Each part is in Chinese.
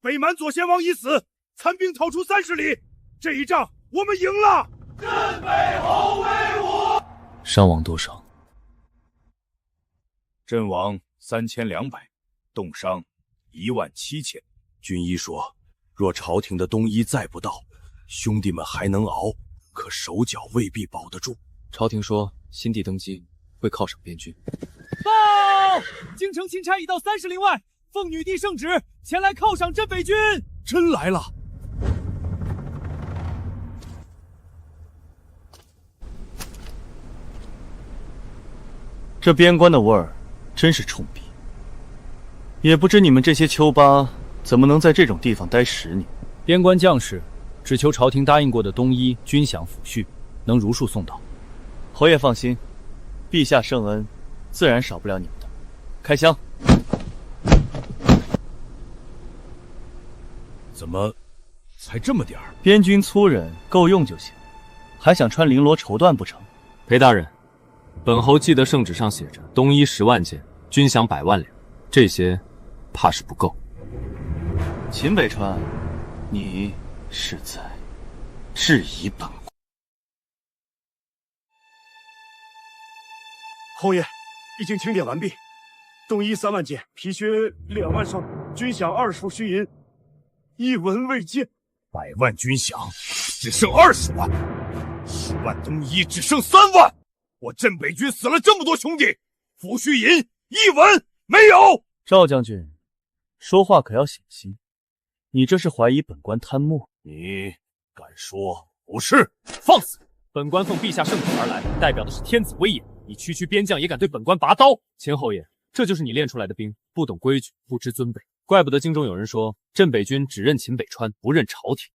北蛮左贤王已死，残兵逃出30里，这一仗我们赢了。镇北侯威武！伤亡多少？阵亡3200，冻伤17000。军医说，若朝廷的东医再不到，兄弟们还能熬，可手脚未必保得住。朝廷说新帝登基会犒赏边军。报！京城钦差已到30里外，奉女帝圣旨前来犒赏镇北军。真来了！这边关的味儿真是冲鼻，也不知你们这些丘巴怎么能在这种地方待10年。边关将士只求朝廷答应过的东医军饷抚恤能如数送到。侯爷放心，陛下圣恩自然少不了你们的。开箱。怎么才这么点儿？边军粗人够用就行，还想穿绫罗绸缎不成？裴大人，本侯记得圣旨上写着东医10万件，军饷100万两，这些怕是不够。秦北川，你是在质疑本国？侯爷，已经清点完毕，东医3万件，皮靴2万双，军饷20副虚银，一文未见。100万军饷只剩20万，10万东医只剩3万。我镇北军死了这么多兄弟，抚恤银一文没有。赵将军，说话可要小心，你这是怀疑本官贪墨？你敢说不是？放肆！本官奉陛下圣旨而来，代表的是天子威严。你区区边将也敢对本官拔刀？秦侯爷，这就是你练出来的兵，不懂规矩，不知尊卑。怪不得京中有人说镇北军只认秦北川，不认朝廷。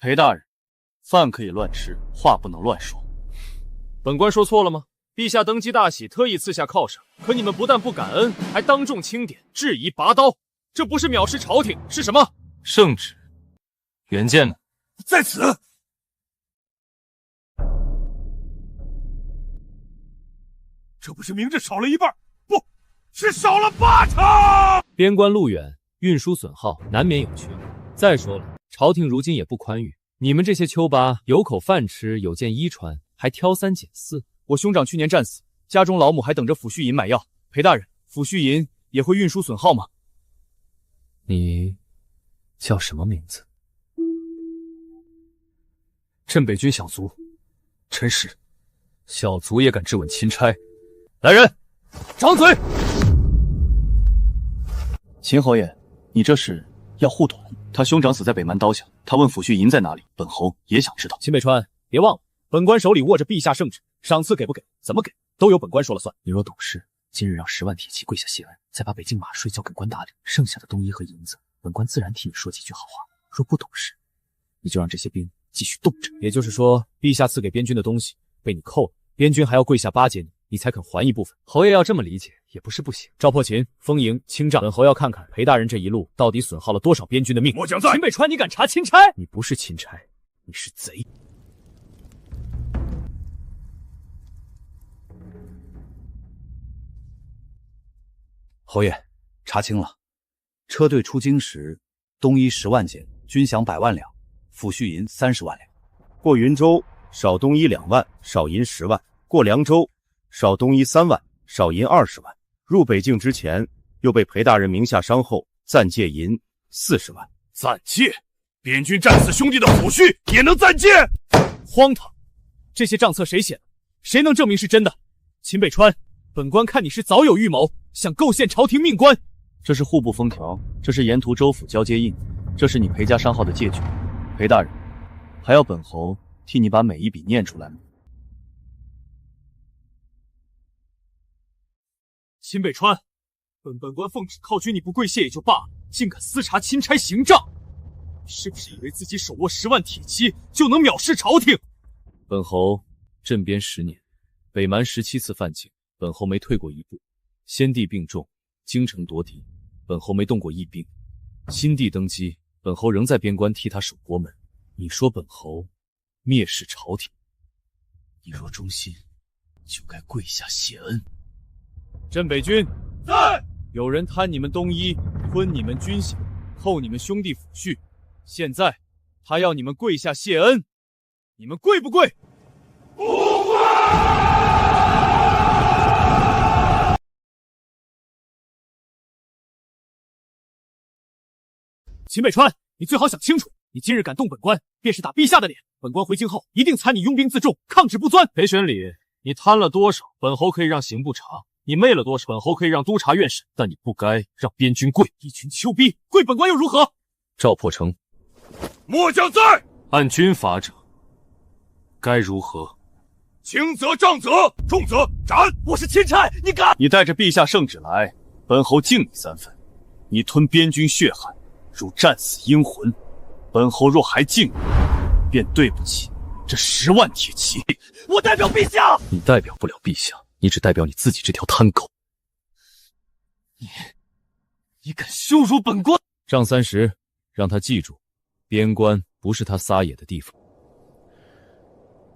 裴大人，饭可以乱吃，话不能乱说。本官说错了吗？陛下登基大喜，特意赐下犒赏，可你们不但不感恩，还当众钦点，质疑拔刀，这不是藐视朝廷是什么？圣旨。原件呢？在此。这不是明着少了一半，不是少了8成。边关路远，运输损耗难免有缺。再说了，朝廷如今也不宽裕，你们这些丘巴有口饭吃，有件衣穿，还挑3拣4。我兄长去年战死，家中老母还等着抚恤银买药。裴大人，抚恤银也会运输损耗吗？你叫什么名字？镇北军小卒，真是小卒也敢质问钦差。来人，掌嘴！秦侯爷，你这是要护短？他兄长死在北蛮刀下，他问抚恤银在哪里，本侯也想知道。秦北川，别忘了，本官手里握着陛下圣旨，赏赐给不给，怎么给，都由本官说了算。你若懂事，今日让10万铁骑跪下谢恩，再把北境马税交给官打理，剩下的东衣和银子，本官自然替你说几句好话。若不懂事，你就让这些兵继续冻着。也就是说，陛下赐给边军的东西被你扣了，边军还要跪下巴结你，你才肯还一部分。侯爷要这么理解也不是不行。赵破秦、丰营、清障，本侯要看看裴大人这一路到底损耗了多少边军的命。末将在。秦北川，你敢查钦差？你不是钦差，你是贼。侯爷，查清了，车队出京时，东衣10万件，军饷100万两，抚恤银30万两。过云州，少东衣2万，少银10万；过凉州，少东衣3万，少银20万。入北境之前，又被裴大人名下商后暂借银40万。暂借？边军战死兄弟的抚恤也能暂借？荒唐！这些账册谁写的？谁能证明是真的？秦北川，本官看你是早有预谋，想构陷朝廷命官。这是户部封条，这是沿途州府交接印，这是你裴家商号的借据。裴大人，还要本侯替你把每一笔念出来吗？秦北川，本官奉旨犒军你不跪谢也就罢了，竟敢私查钦差行账，是不是以为自己手握10万铁骑就能藐视朝廷？本侯镇边10年，北蛮17次犯境，本侯没退过一步。先帝病重，京城夺嫡，本侯没动过一兵。新帝登基，本侯仍在边关替他守国门。你说本侯蔑视朝廷？你若忠心，就该跪下谢恩。镇北军在，有人贪你们东衣，吞你们军饷，扣你们兄弟抚恤。现在他要你们跪下谢恩，你们跪不跪？不跪！秦北川，你最好想清楚，你今日敢动本官，便是打陛下的脸。本官回京后一定参你拥兵自重，抗旨不钻。裴玄礼，你贪了多少，本侯可以让刑部查；你昧了多少，本侯可以让督察院审。但你不该让边军跪，一群丘逼，跪本官又如何？赵破城，末将在。按军法者，该如何？轻则杖责，重则斩。我是钦差，你敢？你带着陛下圣旨来，本侯敬你3分。你吞边军血汗，如战死英魂。本侯若还敬你，便对不起这10万铁骑。我代表陛下。你代表不了陛下，你只代表你自己这条贪狗。你敢羞辱本官？杖30，让他记住，边关不是他撒野的地方。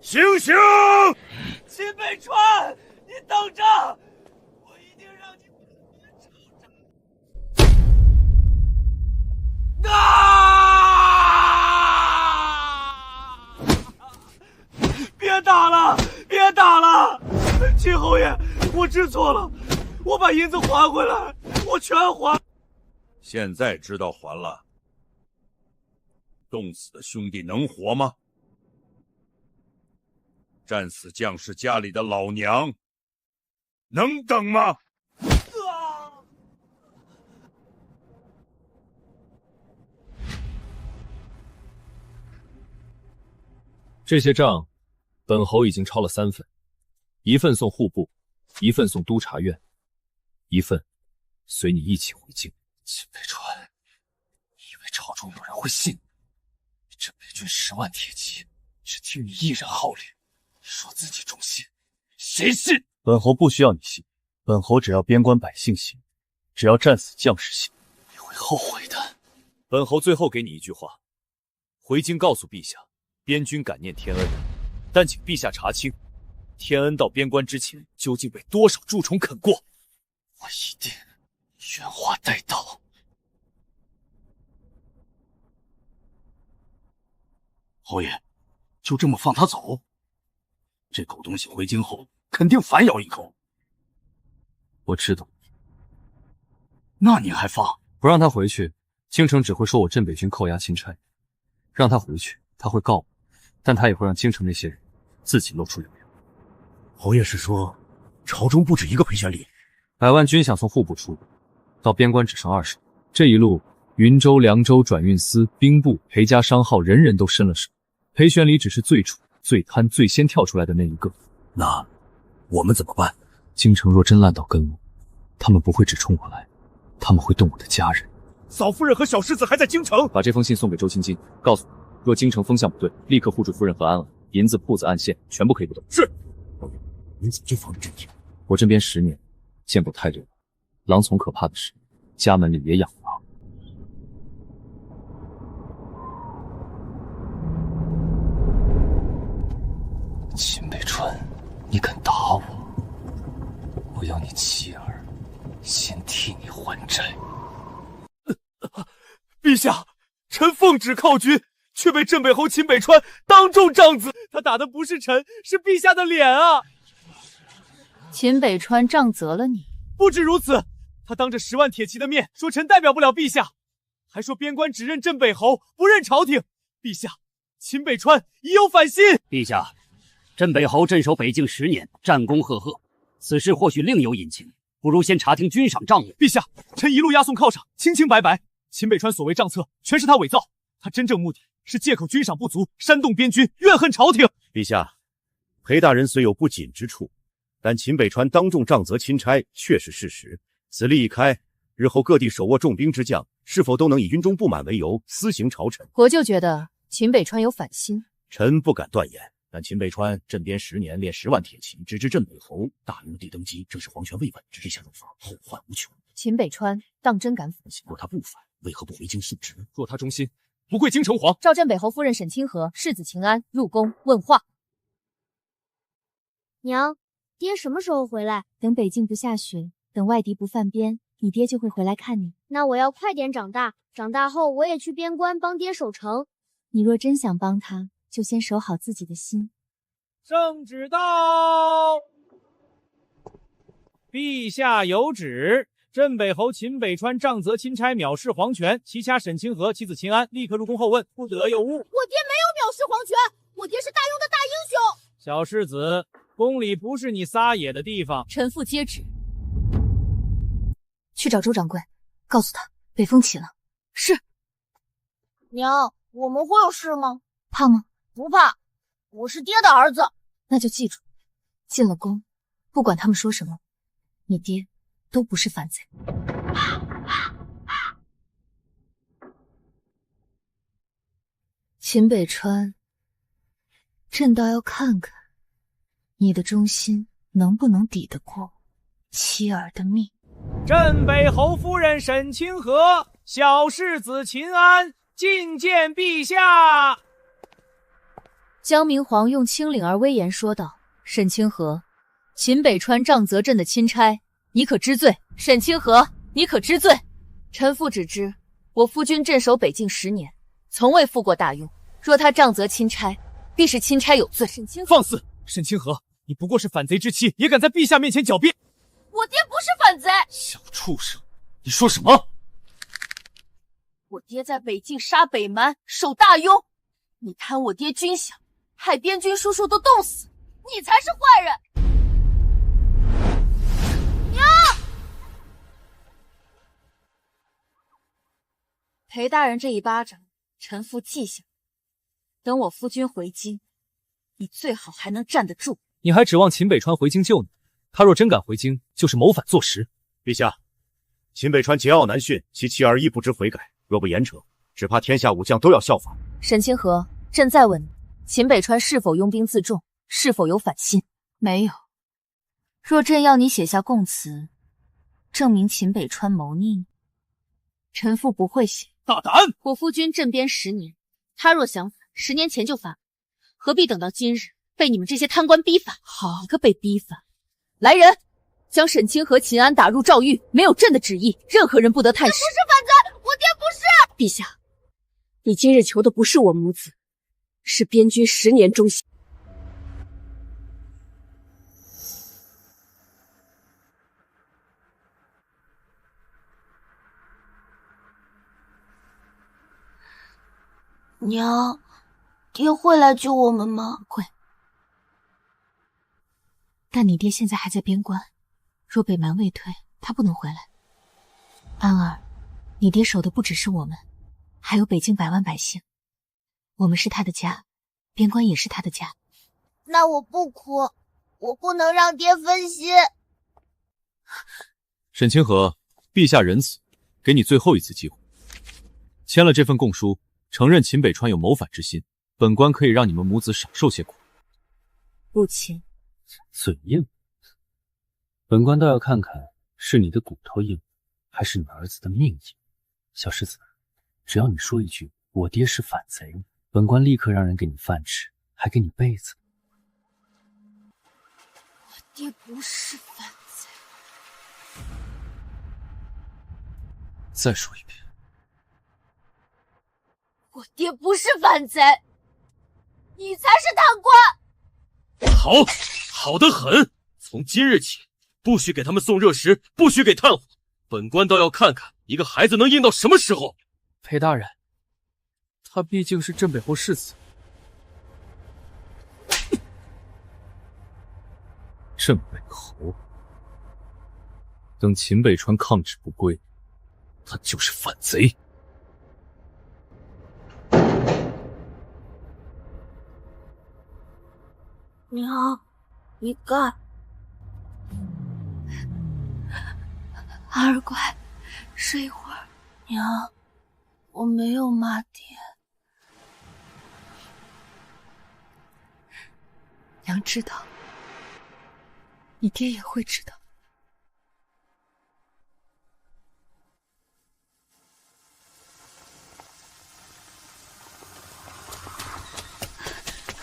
醒醒！秦北川，你等着，我一定让你别打了，别打了！秦侯爷，我知错了，我把银子还回来，我全还。现在知道还了。冻死的兄弟能活吗？战死将士家里的老娘，能等吗？这些账，本侯已经抄了3份，1份送户部，1份送督察院，1份随你一起回京。秦北川，你以为朝中有人会信你？镇北军10万铁骑，只听你一人号令，说自己忠心，谁信？本侯不需要你信，本侯只要边关百姓信，只要战死将士信，你会后悔的。本侯最后给你一句话，回京告诉陛下，边军感念天恩，但请陛下查清，天恩到边关之前究竟被多少蛀虫啃过，我一定原话带到。侯爷，就这么放他走？这狗东西回京后肯定反咬一口。我知道。那你还放？不让他回去，京城只会说我镇北军扣押钦差；让他回去，他会告我，但他也会让京城那些人自己露出流言。侯爷是说，朝中不止一个裴玄礼？100万军饷从户部出，到边关只剩20。这一路，云州、凉州转运司、兵部、裴家商号，人人都伸了手。裴玄礼只是最初、最贪、最先跳出来的那一个。那我们怎么办？京城若真烂到根部，他们不会只冲我来，他们会动我的家人。嫂夫人和小世子还在京城，把这封信送给周青金，告诉他，若京城风向不对，立刻护住夫人和安儿，银子、铺子、暗线全部可以不动。是。您怎么就防着这点？我镇边10年，见过太多了。狼从可怕的是，家门里也养狼。秦北川，你敢打我，我要你妻儿先替你还债。陛下，臣奉旨犒军，却被镇北侯秦北川当众杖责。他打的不是臣，是陛下的脸啊！秦北川杖责了你？不止如此，他当着10万铁骑的面说臣代表不了陛下，还说边关只认镇北侯，不认朝廷。陛下，秦北川已有反心。陛下，镇北侯镇守北境10年，战功赫赫，此事或许另有隐情，不如先查听军赏账目。陛下，臣一路押送犒赏，清清白白。秦北川所谓账册，全是他伪造。他真正目的是借口军赏不足，煽动边军怨恨朝廷。陛下，裴大人虽有不谨之处，但秦北川当众杖责钦差确是事实。此例一开，日后各地手握重兵之将，是否都能以军中不满为由私刑朝臣？国舅觉得秦北川有反心，臣不敢断言。但秦北川镇边10年，练10万铁骑，直至镇北侯，大明帝登基，正是皇权未稳，这下入法，后患无穷。秦北川当真敢反？若他不反，为何不回京述职？若他忠心，不跪京城隍。召镇北侯夫人沈清河、世子秦安入宫问话。娘，爹什么时候回来？等北境不下雪，等外敌不犯边，你爹就会回来看你。那我要快点长大，长大后我也去边关帮爹守城。你若真想帮他，就先守好自己的心。圣旨到，陛下有旨。镇北侯秦北川杖责钦差藐视皇权，其掐沈清河妻子秦安立刻入宫候问，不得有误。我爹没有藐视皇权，我爹是大雍的大英雄。小世子，宫里不是你撒野的地方。臣父接旨。去找周掌柜，告诉他北风起了。是。娘，我们会有事吗？怕吗？不怕，我是爹的儿子。那就记住，进了宫，不管他们说什么，你爹都不是反贼。秦北川，朕倒要看看你的忠心能不能抵得过妻儿的命。镇北侯夫人沈清河，小世子秦安觐见陛下。江明皇用清凛而威严说道：“沈清河，秦北川杖责朕的钦差，你可知罪？沈清河，你可知罪？臣父只知我夫君镇守北境10年，从未负过大用。若他杖责钦差，必是钦差有罪。”沈清放肆！沈清河，你不过是反贼之妻，也敢在陛下面前狡辩？我爹不是反贼！小畜生，你说什么？我爹在北境杀北蛮，守大雍。你贪我爹军饷，害边军叔叔都冻死，你才是坏人！娘！裴大人这一巴掌，臣父记下。等我夫君回京，你最好还能站得住。你还指望秦北川回京救你？他若真敢回京，就是谋反坐实。陛下，秦北川桀骜难驯，其妻儿亦不知悔改，若不严惩，只怕天下武将都要效仿。沈清河，朕再问你，秦北川是否拥兵自重？是否有反心？没有。若朕要你写下供词，证明秦北川谋逆你，臣父不会写。大胆！我夫君镇边10年，他若想反，10年前就反，何必等到今日被你们这些贪官逼反？好个被逼反！来人，将沈清和秦安打入诏狱，没有朕的旨意，任何人不得探视。不是反贼，我爹不是。陛下，你今日求的不是我母子，是边军10年忠心。娘，爹会来救我们吗？会。但你爹现在还在边关，若北蛮未退，他不能回来。安儿，你爹守的不只是我们，还有北境100万百姓。我们是他的家，边关也是他的家。那我不哭，我不能让爹分心。沈清河，陛下仁慈，给你最后一次机会。签了这份供书，承认秦北川有谋反之心，本官可以让你们母子少受些苦。不签。嘴硬，本官倒要看看是你的骨头硬，还是你儿子的命硬。小世子，只要你说一句我爹是反贼，本官立刻让人给你饭吃，还给你被子。我爹不是反贼。再说一遍。我爹不是反贼，你才是贪官。好，好得很！从今日起，不许给他们送热食，不许给炭火。本官倒要看看一个孩子能硬到什么时候。裴大人，他毕竟是镇北侯世子。镇北侯，等秦北川抗旨不归，他就是反贼。娘，你干！儿乖，睡一会儿。娘，我没有骂爹。娘知道，你爹也会知道。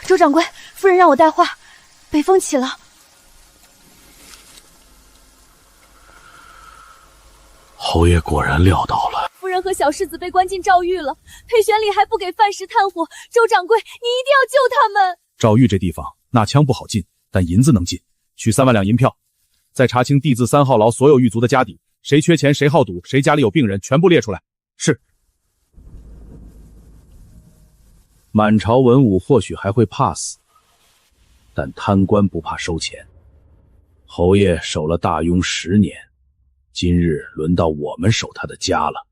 周掌柜，夫人让我带话，北风起了。好侯爷果然料到了。夫人和小世子被关进诏狱了，裴玄礼还不给饭食炭火。周掌柜，你一定要救他们。诏狱这地方，那枪不好进，但银子能进，取3万两银票，再查清地字3号牢所有狱卒的家底，谁缺钱，谁好赌，谁家里有病人，全部列出来。是。满朝文武或许还会怕死，但贪官不怕收钱。侯爷守了大雍10年，今日轮到我们守他的家了。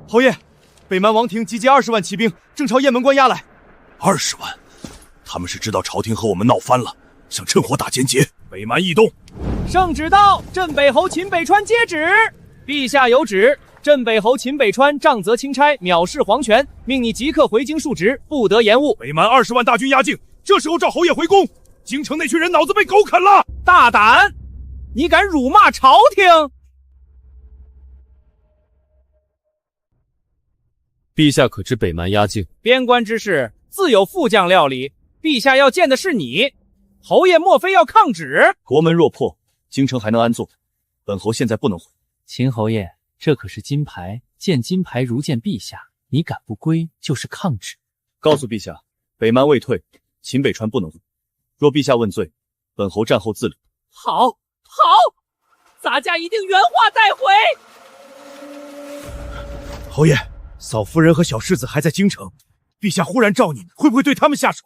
侯爷，北蛮王庭集结20万骑兵，正朝雁门关押来。20万？他们是知道朝廷和我们闹翻了，想趁火打奸劫。北蛮异动。圣旨到，镇北侯秦北川接旨。陛下有旨，镇北侯秦北川杖责钦差，藐视皇权，命你即刻回京述职，不得延误。北蛮20万大军压境，这时候召侯爷回宫，京城那群人脑子被狗啃了。大胆！你敢辱骂朝廷？陛下可知北蛮压境？边关之事自有副将料理，陛下要见的是你。侯爷莫非要抗旨？国门若破，京城还能安坐？本侯现在不能回。秦侯爷，这可是金牌，见金牌如见陛下，你敢不归就是抗旨。告诉陛下，北蛮未退，秦北川不能回。若陛下问罪，本侯战后自理。好，咱家一定原话带回。侯爷，嫂夫人和小世子还在京城，陛下忽然召你，会不会对他们下手？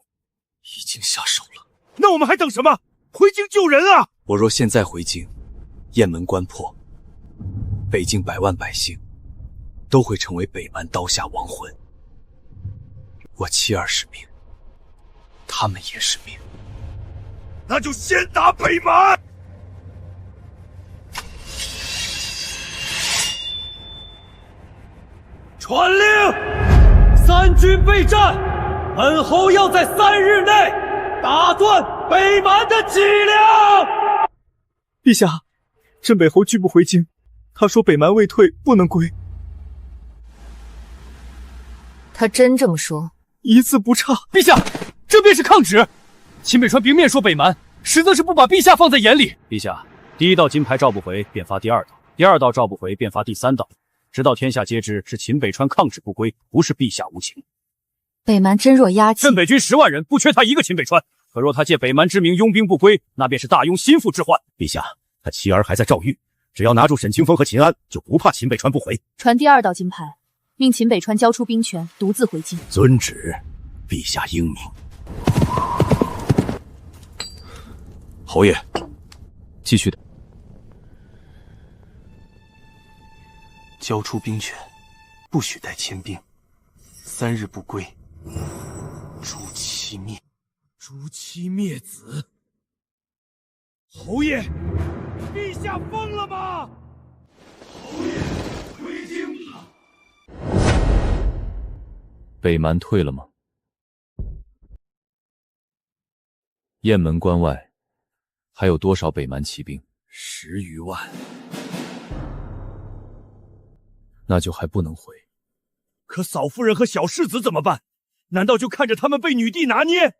已经下手了。那我们还等什么？回京救人啊！我若现在回京，雁门关破，北境100万百姓都会成为北蛮刀下亡魂。我妻儿是命，他们也是命。那就先打北蛮！传令，3军备战，本侯要在3日内打断北蛮的脊梁。陛下，镇北侯拒不回京，他说北蛮未退，不能归。他真这么说？一字不差。陛下，这便是抗旨。秦北川明面说北蛮，实则是不把陛下放在眼里。陛下，第1道金牌召不回，便发第2道；第2道召不回，便发第3道，直到天下皆知是秦北川抗旨不归，不是陛下无情。北蛮真若压境，镇北军10万人，不缺他一个秦北川。可若他借北蛮之名拥兵不归，那便是大雍心腹之患。陛下，他妻儿还在诏狱，只要拿住沈清风和秦安，就不怕秦北川不回。传第2道金牌，命秦北川交出兵权，独自回京。遵旨，陛下英明。侯爷，继续的。交出兵权，不许带迁兵，3日不归，诛其灭。诛妻灭子。侯爷，陛下疯了吗？侯爷，回京吧。北蛮退了吗？雁门关外还有多少北蛮骑兵？10余万。那就还不能回。可嫂夫人和小世子怎么办？难道就看着他们被女帝拿捏？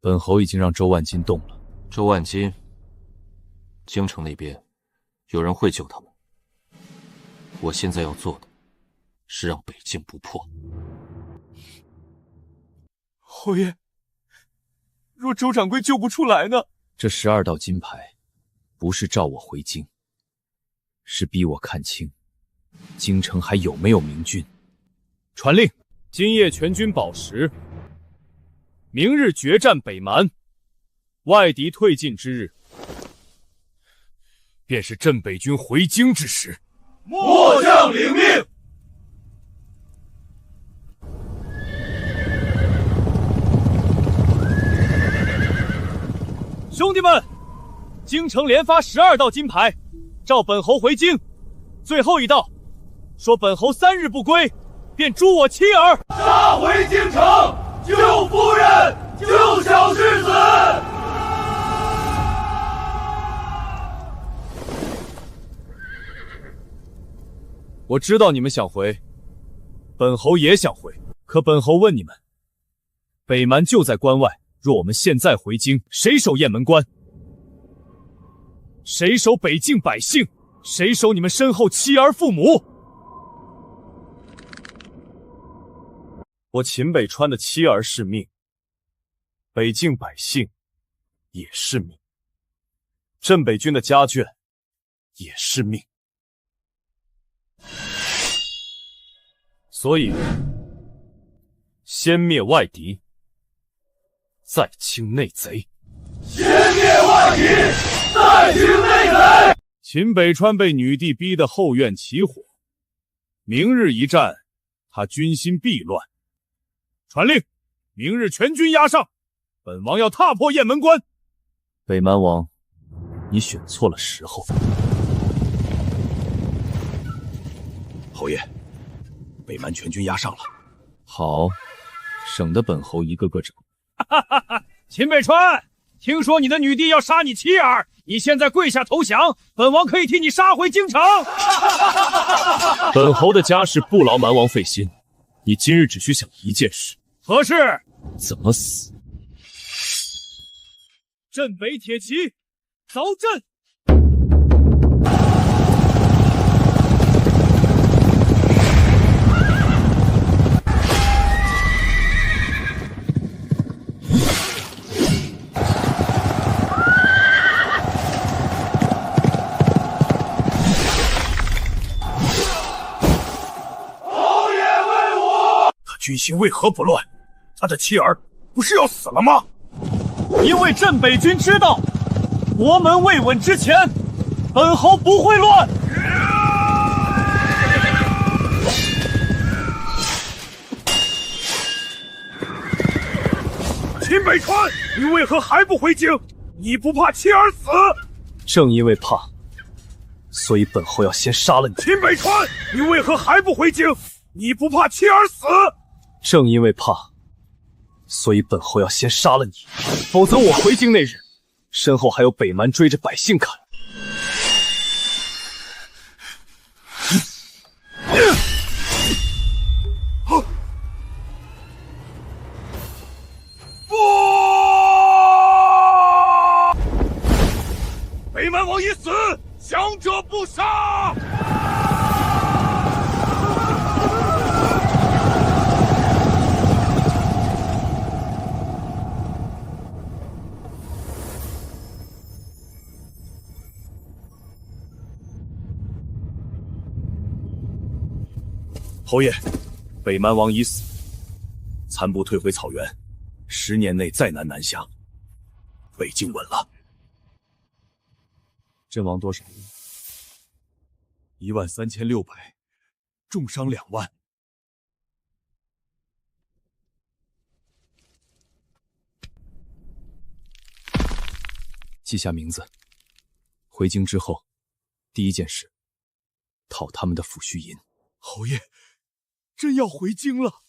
本侯已经让周万金动了。周万金，京城那边有人会救他们。我现在要做的是让北境不破。侯爷，若周掌柜救不出来呢？这12道金牌不是召我回京，是逼我看清京城还有没有明君。传令，今夜全军保实，明日决战北蛮。外敌退尽之日，便是镇北军回京之时。末将领命。兄弟们，京城连发12道金牌，召本侯回京。最后一道，说本侯3日不归，便诛我妻儿。杀回京城，救夫人，救小世子。我知道你们想回，本侯也想回，可本侯问你们，北蛮就在关外，若我们现在回京，谁守雁门关？谁守北境百姓？谁守你们身后妻儿父母？我秦北川的妻儿是命，北境百姓也是命，镇北军的家眷也是命。所以，先灭外敌，再清内贼。先灭外敌，再清内贼。秦北川被女帝逼得后院起火，明日一战，他军心必乱。传令，明日全军压上，本王要踏破雁门关。北蛮王，你选错了时候。侯爷，北蛮全军压上了。好，省得本侯一个个整。秦北川，听说你的女帝要杀你妻儿，你现在跪下投降，本王可以替你杀回京城。本侯的家事不劳蛮王费心，你今日只需想一件事。何事？怎么死？镇北铁骑，凿阵！侯爷威武！他军心为何不乱？他的妻儿不是要死了吗？因为镇北军知道，国门未稳之前，本侯不会乱。秦北川，你为何还不回京？你不怕妻儿死？正因为怕，所以本侯要先杀了你。秦北川，你为何还不回京？你不怕妻儿死？正因为怕，所以本侯要先杀了你，否则我回京那日，身后还有北蛮追着百姓砍。北蛮王已死，降者不杀。侯爷，北蛮王已死，残部退回草原，10年内再难南下。北境稳了。阵亡多少？13600，重伤2万。记下名字。回京之后，第一件事，讨他们的抚恤银。侯爷，真要回京了。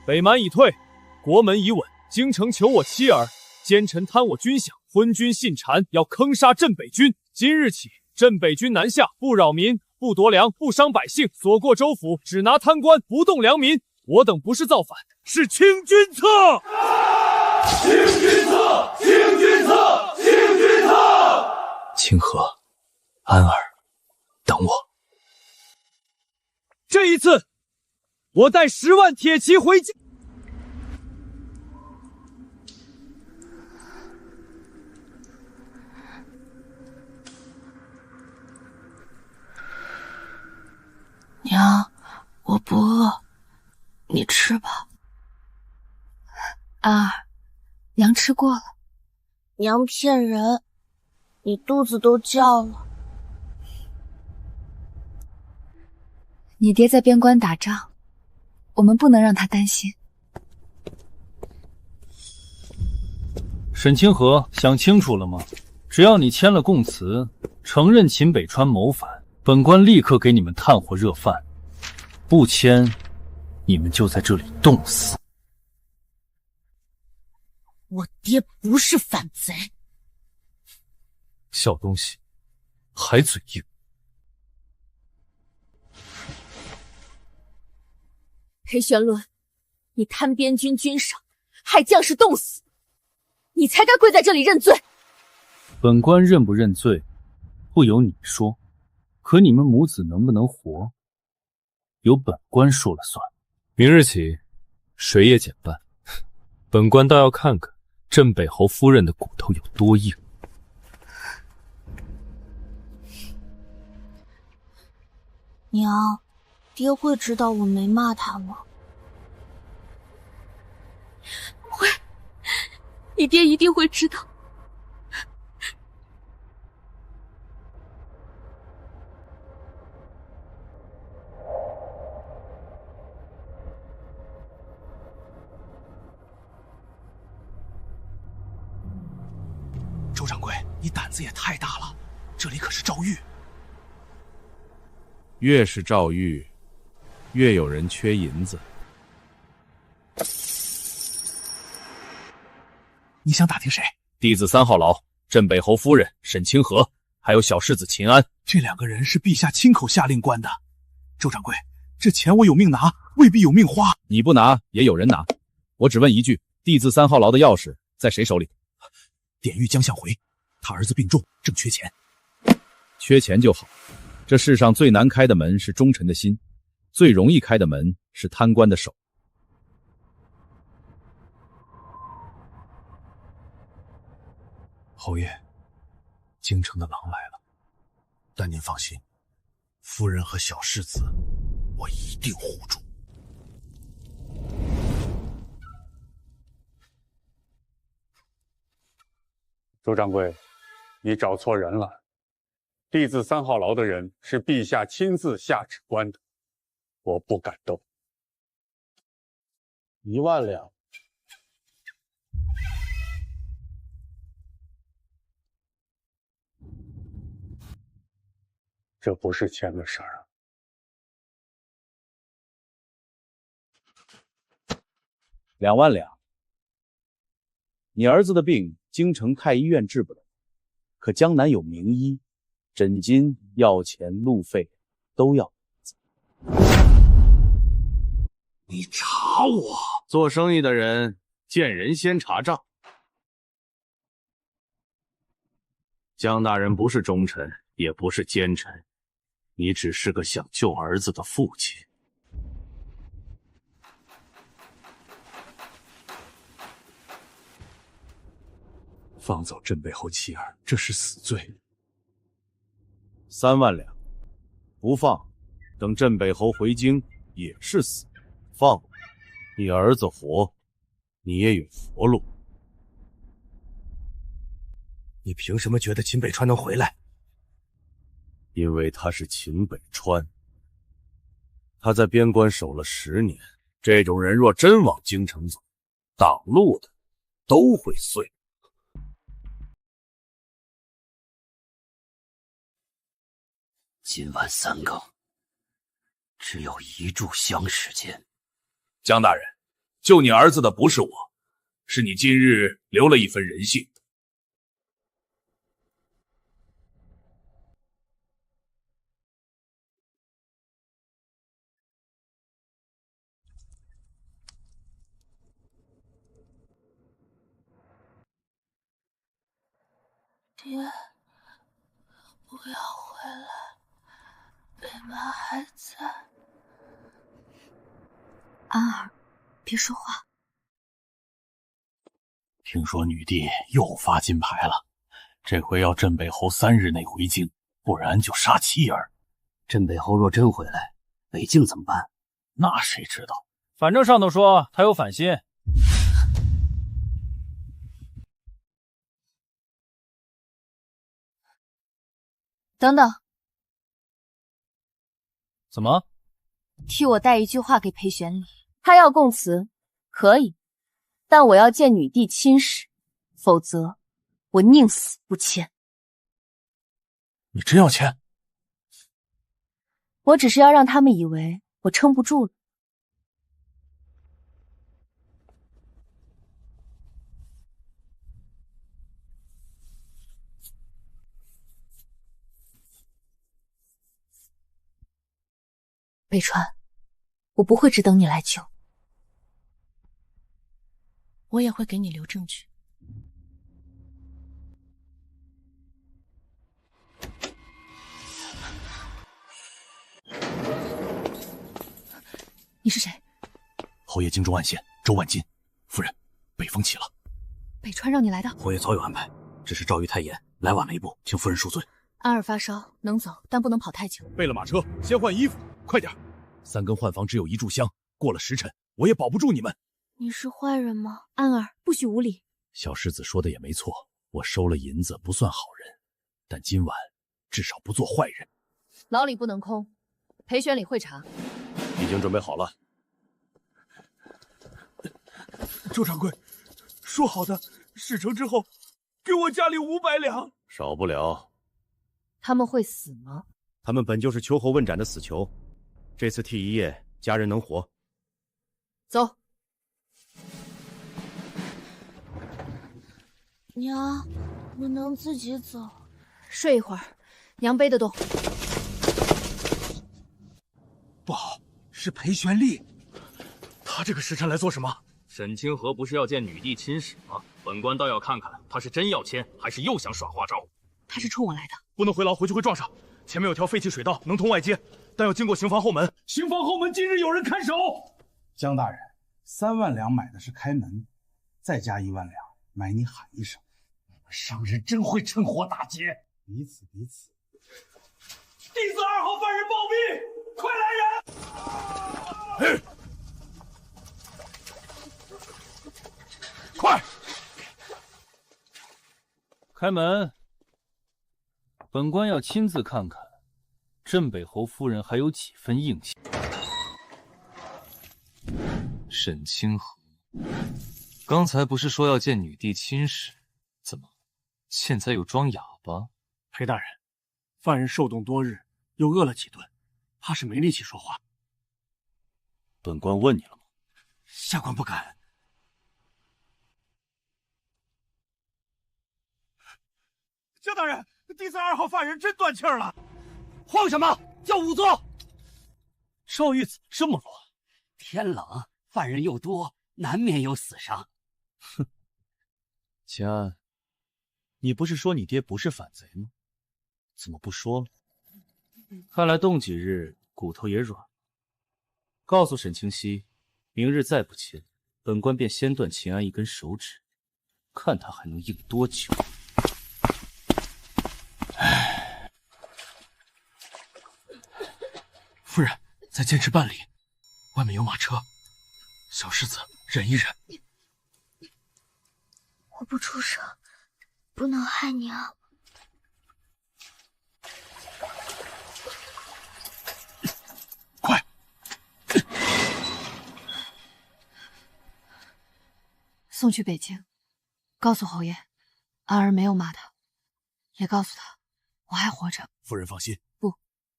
北蛮已退，国门已稳，京城求我妻儿，奸臣贪我军饷，昏君信谗，要坑杀镇北军。今日起，镇北军南下，不扰民，不夺粮，不伤百姓，所过州府只拿贪官，不动良民。我等不是造反，是清君侧。清君侧，清君侧，清君侧。清河，安儿，等我。这一次，我带10万铁骑回京。娘，我不饿，你吃吧。安儿，娘吃过了。娘骗人，你肚子都叫了。你爹在边关打仗，我们不能让他担心。沈清河，想清楚了吗？只要你签了供词，承认秦北川谋反，本官立刻给你们炭火热饭；不签，你们就在这里冻死。我爹不是反贼。小东西，还嘴硬。裴玄伦，你贪边军军赏，害将士冻死，你才该跪在这里认罪。本官认不认罪，不由你说，可你们母子能不能活，由本官说了算。明日起，谁也减半。本官倒要看看镇北侯夫人的骨头有多硬。娘，爹会知道我没骂他吗？会，你爹一定会知道。周掌柜，你胆子也太大了，这里可是赵狱。越是赵狱，越有人缺银子。你想打听谁？弟子3号牢镇北侯夫人沈清河，还有小世子秦安。这2个人是陛下亲口下令关的。周掌柜，这钱我有命拿，未必有命花。你不拿也有人拿。我只问一句，弟子3号牢的钥匙在谁手里？典狱江向回，他儿子病重，正缺钱。缺钱就好。这世上最难开的门是忠臣的心，最容易开的门是贪官的手。侯爷，京城的狼来了，但您放心，夫人和小世子，我一定护住。周掌柜，你找错人了。弟子3号牢的人是陛下亲自下旨关的，我不敢动。1万两。这不是钱的事儿。2万两。你儿子的病，京城太医院治不了，可江南有名医，诊金、药钱、路费都要。你查我？做生意的人见人先查账。江大人不是忠臣，也不是奸臣，你只是个想救儿子的父亲。放走镇北侯妻儿，这是死罪。3万两，不放，等镇北侯回京也是死；放，你儿子活，你也有活路。你凭什么觉得秦北川能回来？因为他是秦北川，他在边关守了10年，这种人若真往京城走，挡路的都会碎。今晚3更，只有1炷香时间。江大人，救你儿子的不是我，是你今日留了一份人性。爹，不要回来，北蛮还在。安儿，别说话。听说女帝又发金牌了，这回要镇北侯3日内回京，不然就杀妻儿。镇北侯若真回来，北境怎么办？那谁知道？反正上头说他有反心。等等，怎么？替我带一句话给裴玄礼。他要供词，可以，但我要见女帝亲使，否则我宁死不签。你真要签？我只是要让他们以为我撑不住了。北川，我不会只等你来救。我也会给你留证据。你是谁？侯爷京中暗线，周万金。夫人，北风起了。北川让你来的？侯爷早有安排，只是诏谕太严，来晚了一步，请夫人恕罪。安儿发烧，能走，但不能跑太久。备了马车，先换衣服，快点！3根换房只有1炷香，过了时辰，我也保不住你们。你是坏人吗？安儿，不许无礼。小世子说的也没错，我收了银子不算好人，但今晚至少不做坏人。牢里不能空，裴玄礼会查。已经准备好了。周掌柜，说好的事成之后给我家里500两，少不了。他们会死吗？他们本就是秋后问斩的死囚，这次替一夜，家人能活。走。娘，我能自己走。睡一会儿，娘背得动。不好，是裴玄礼，他这个时辰来做什么？沈清河不是要见女帝亲使吗？本官倒要看看他是真要签，还是又想耍花招。他是冲我来的，不能回牢，回去会撞上。前面有条废弃水道，能通外街，但要经过刑房后门。刑房后门今日有人看守。江大人，3万两买的是开门，再加1万两买你喊一声。商人真会趁火打劫。彼此。弟子2号犯人暴毙，快来人！快开门！本官要亲自看看镇北侯夫人还有几分硬气。沈清河，刚才不是说要见女帝亲使，怎么现在又装哑巴？裴大人，犯人受冻多日，又饿了几顿，怕是没力气说话。本官问你了吗？下官不敢。江大人，弟子2号犯人真断气儿了。慌什么？叫仵作！赵玉子这么乱，天冷，犯人又多，难免有死伤。哼，秦安，你不是说你爹不是反贼吗？怎么不说了？看来冻几日骨头也软。告诉沈清溪，明日再不签，本官便先断秦安1根手指，看他还能硬多久。夫人，再坚持半里，外面有马车。小世子，忍一忍。我不出手，不能害娘。快！送去北京，告诉侯爷，安儿没有骂他，也告诉他我还活着。夫人放心。不，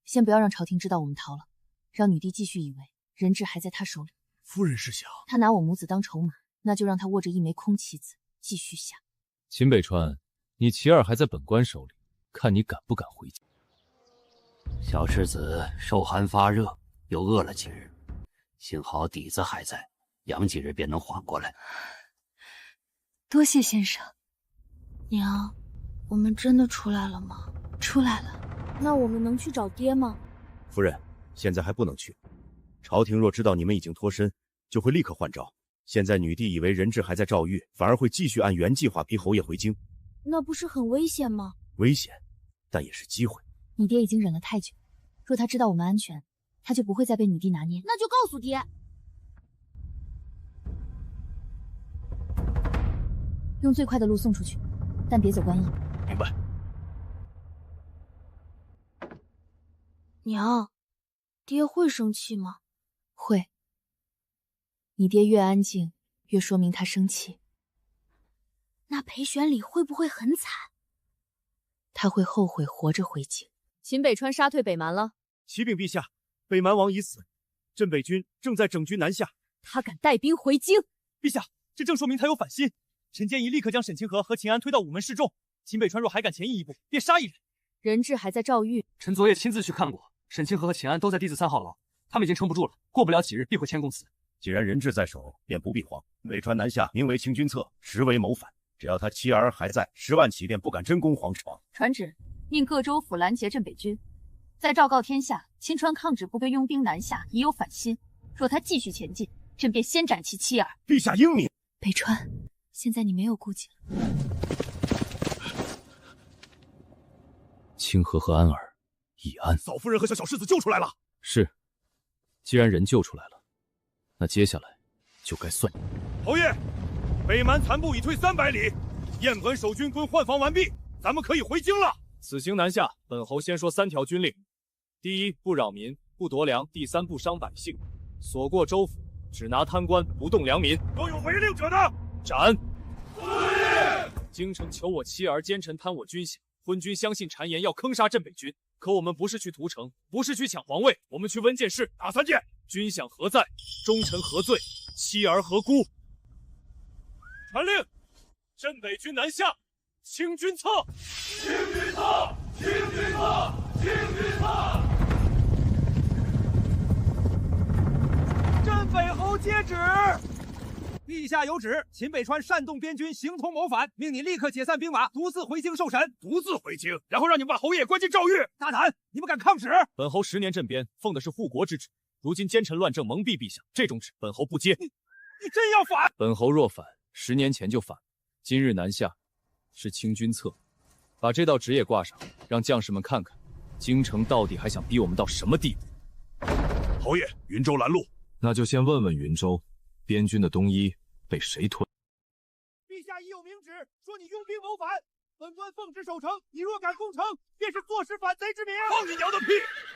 先不要让朝廷知道我们逃了，让女帝继续以为人质还在他手里。夫人是想他拿我母子当筹码，那就让他握着一枚空棋子继续下。秦北川，你齐儿还在本官手里，看你敢不敢回家。小世子受寒发热，又饿了几日，幸好底子还在，养几日便能缓过来。多谢先生。娘，我们真的出来了吗？出来了。那我们能去找爹吗？夫人，现在还不能去。朝廷若知道你们已经脱身，就会立刻换诏。现在女帝以为人质还在诏狱，反而会继续按原计划逼侯爷回京。那不是很危险吗？危险，但也是机会。你爹已经忍了太久，若他知道我们安全，他就不会再被女帝拿捏。那就告诉爹。用最快的路送出去，但别走官驿。明白。娘，爹会生气吗？会。你爹越安静，越说明他生气。那裴玄礼会不会很惨？他会后悔活着回京。秦北川杀退北蛮了。启禀陛下，北蛮王已死，镇北军正在整军南下。他敢带兵回京？陛下，这正说明他有反心。臣建议立刻将沈清河和秦安推到午门示众。秦北川若还敢前移一步，便杀一人。人质还在诏狱。臣昨夜亲自去看过，沈清河和秦安都在弟子3号牢，他们已经撑不住了，过不了几日必会签供词。既然人质在手，便不必慌。北川南下，名为清君侧，实为谋反。只要他妻儿还在，10万起便不敢真攻皇城。传旨，命各州府拦截镇北军，再昭告天下，秦川抗旨不被拥兵南下，已有反心。若他继续前进，朕便先斩其妻儿。陛下英明。北川，现在你没有顾忌了。清河和安儿已安。嫂夫人和小世子救出来了。是，既然人救出来了，那接下来就该算你。侯爷，北蛮残部已退300里，雁门守军均换防完毕，咱们可以回京了。此行南下，本侯先说3条军令：第一，不扰民，不夺粮；第三，不伤百姓。所过州府，只拿贪官，不动良民。若有违令者的，斩！京城求我妻儿奸臣贪我军饷，昏君相信谗言要坑杀镇北军。可我们不是去屠城，不是去抢皇位，我们去温剑市打3件。军饷何在？忠臣何罪？妻儿何辜？传令，镇北军南下，清君侧。清君侧，清君侧，清君侧。镇北侯接旨。陛下有旨，秦北川煽动边军形同谋反，命你立刻解散兵马，独自回京受审。独自回京，然后让你们把侯爷关进诏狱。大胆！你们敢抗旨？本侯10年镇边，奉的是护国之旨，如今奸臣乱政蒙蔽陛下，这种旨本侯不接。你真要反？本侯若反，10年前就反。今日南下，是清君侧，把这道旨也挂上，让将士们看看，京城到底还想逼我们到什么地步。侯爷，云州拦路。那就先问问云州，边军的冬衣被谁吞？陛下已有明旨，说你拥兵谋反，本官奉旨守城。你若敢攻城，便是坐视反贼之名。放你娘的屁！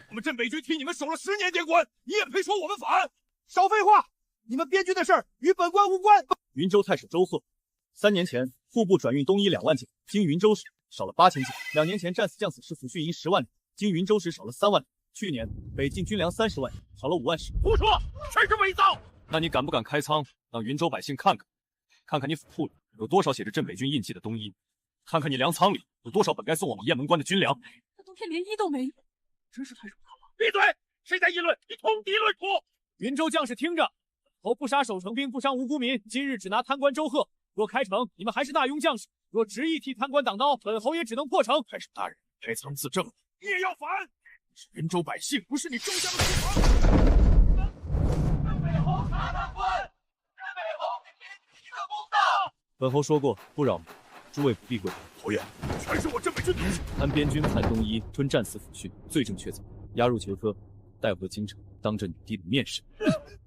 我们镇北军替你们守了10年边关，你也配说我们反？少废话！你们边军的事儿与本官无关。云州太守周贺，3年前户部转运冬衣2万件，经云州时少了8000件。2年前战死将死时抚恤银10万两，经云州时少了3万两。去年北境军粮30万，少了5万石。胡说，全是伪造！那你敢不敢开仓，让云州百姓看看，看看你府库里有多少写着镇北军印记的冬衣，看看你粮仓里有多少本该送我们雁门关的军粮？他冬天连衣都没有，真是太肉疼了。闭嘴！谁在议论？你通敌论土！云州将士听着，侯不杀守城兵，不伤无辜民，今日只拿贪官周贺。若开城，你们还是大庸将士；若执意替贪官挡刀，本侯也只能破城。太守大人，开仓自正，你也要反？是云州百姓，不是你周家的土房。镇北侯查贪官，镇北侯给你一个公道。本侯说过不扰民，诸位不必跪。侯爷，全是我镇北军同志。贪边军叛冬衣，吞战死抚恤，罪证确凿，押入囚车，带回京城，当着女帝的面审。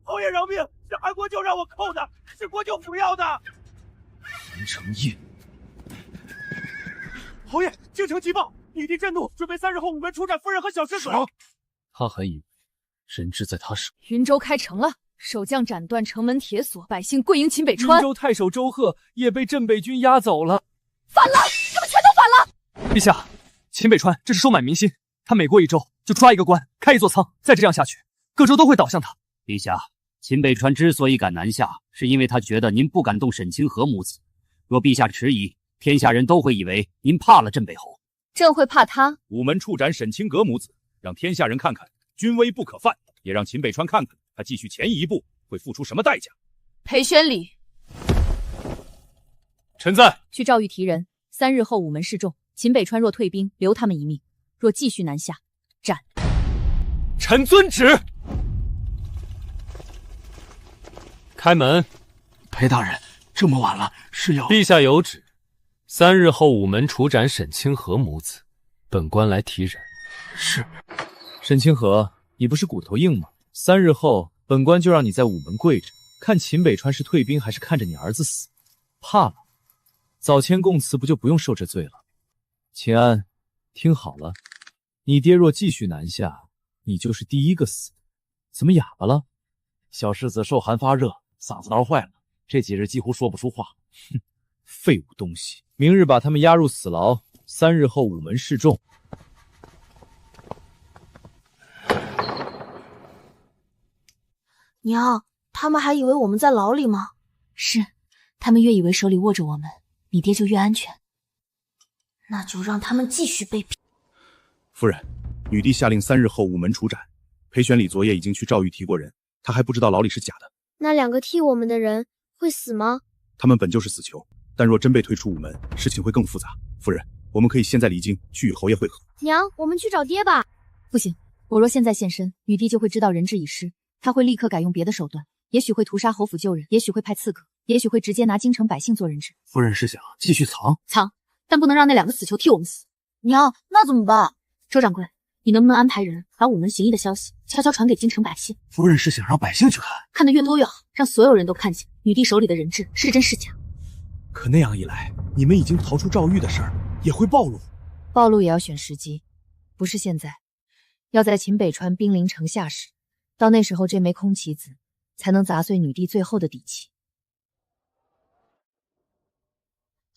侯爷饶命！是韩国舅让我扣的，是国舅府要的。韩承业，侯爷，京城急报，女帝震怒，准备3日后午门处斩夫人和小世子。他还以为人质在他手。云州开城了，守将斩断城门铁锁，百姓跪迎秦北川。云州太守周贺也被镇北军押走了。反了，他们全都反了！陛下，秦北川这是收买民心，他每过1周就抓一个官，开一座仓，再这样下去，各州都会倒向他。陛下，秦北川之所以敢南下，是因为他觉得您不敢动沈清河母子。若陛下迟疑，天下人都会以为您怕了镇北侯。朕会怕他？午门处斩沈清阁母子，让天下人看看军威不可犯，也让秦北川看看他继续前移一步会付出什么代价。裴宣礼，臣在。去诏狱提人，3日后午门示众。秦北川若退兵，留他们一命；若继续南下，斩。臣遵旨。开门。裴大人，这么晚了，是要……陛下有旨，3日后午门处斩沈清河母子，本官来提人。是。沈清河，你不是骨头硬吗？3日后，本官就让你在午门跪着，看秦北川是退兵还是看着你儿子死。怕了，早签供词不就不用受这罪了？秦安，听好了，你爹若继续南下，你就是第一个死。怎么哑巴了？小世子受寒发热，嗓子挠坏了，这几日几乎说不出话。哼，废物东西！明日把他们押入死牢，3日后午门示众。娘，他们还以为我们在牢里吗？是，他们越以为手里握着我们，你爹就越安全。那就让他们继续被骗。夫人，女帝下令3日后午门处斩，裴玄礼昨夜已经去赵玉提过人，他还不知道牢里是假的。那2个替我们的人会死吗？他们本就是死囚，但若真被推出午门，事情会更复杂。夫人，我们可以现在离京，去与侯爷会合。娘，我们去找爹吧。不行，我若现在现身，女帝就会知道人质已失，她会立刻改用别的手段，也许会屠杀侯府旧人，也许会派刺客，也许会直接拿京城百姓做人质。夫人是想继续藏？藏，但不能让那2个死囚替我们死。娘，那怎么办？周掌柜，你能不能安排人把午门行医的消息悄悄传给京城百姓？夫人是想让百姓去看？看得越多越好，让所有人都看见女帝手里的人质是真是假。可那样一来，你们已经逃出赵狱的事儿也会暴露。暴露也要选时机，不是现在，要在秦北川兵临城下时，到那时候这枚空棋子才能砸碎女帝最后的底气。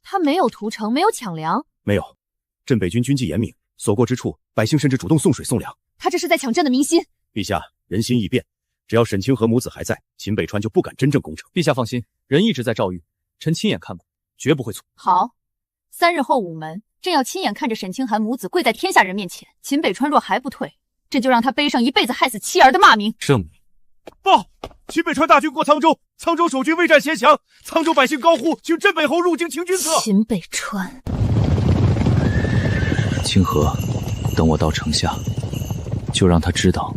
他没有屠城，没有抢粮，没有。镇北军军纪严明，所过之处，百姓甚至主动送水送粮。他这是在抢朕的民心。陛下，人心易变，只要沈清河母子还在，秦北川就不敢真正攻城。陛下放心，人一直在赵狱，臣亲眼看过，绝不会错。好，3日后午门，朕要亲眼看着沈清寒母子跪在天下人面前。秦北川若还不退，朕就让他背上一辈子害死妻儿的骂名。圣明。报！秦北川大军过沧州，沧州守军未战先降，沧州百姓高呼请镇北侯入京清君侧。秦北川，清河，等我到城下，就让他知道，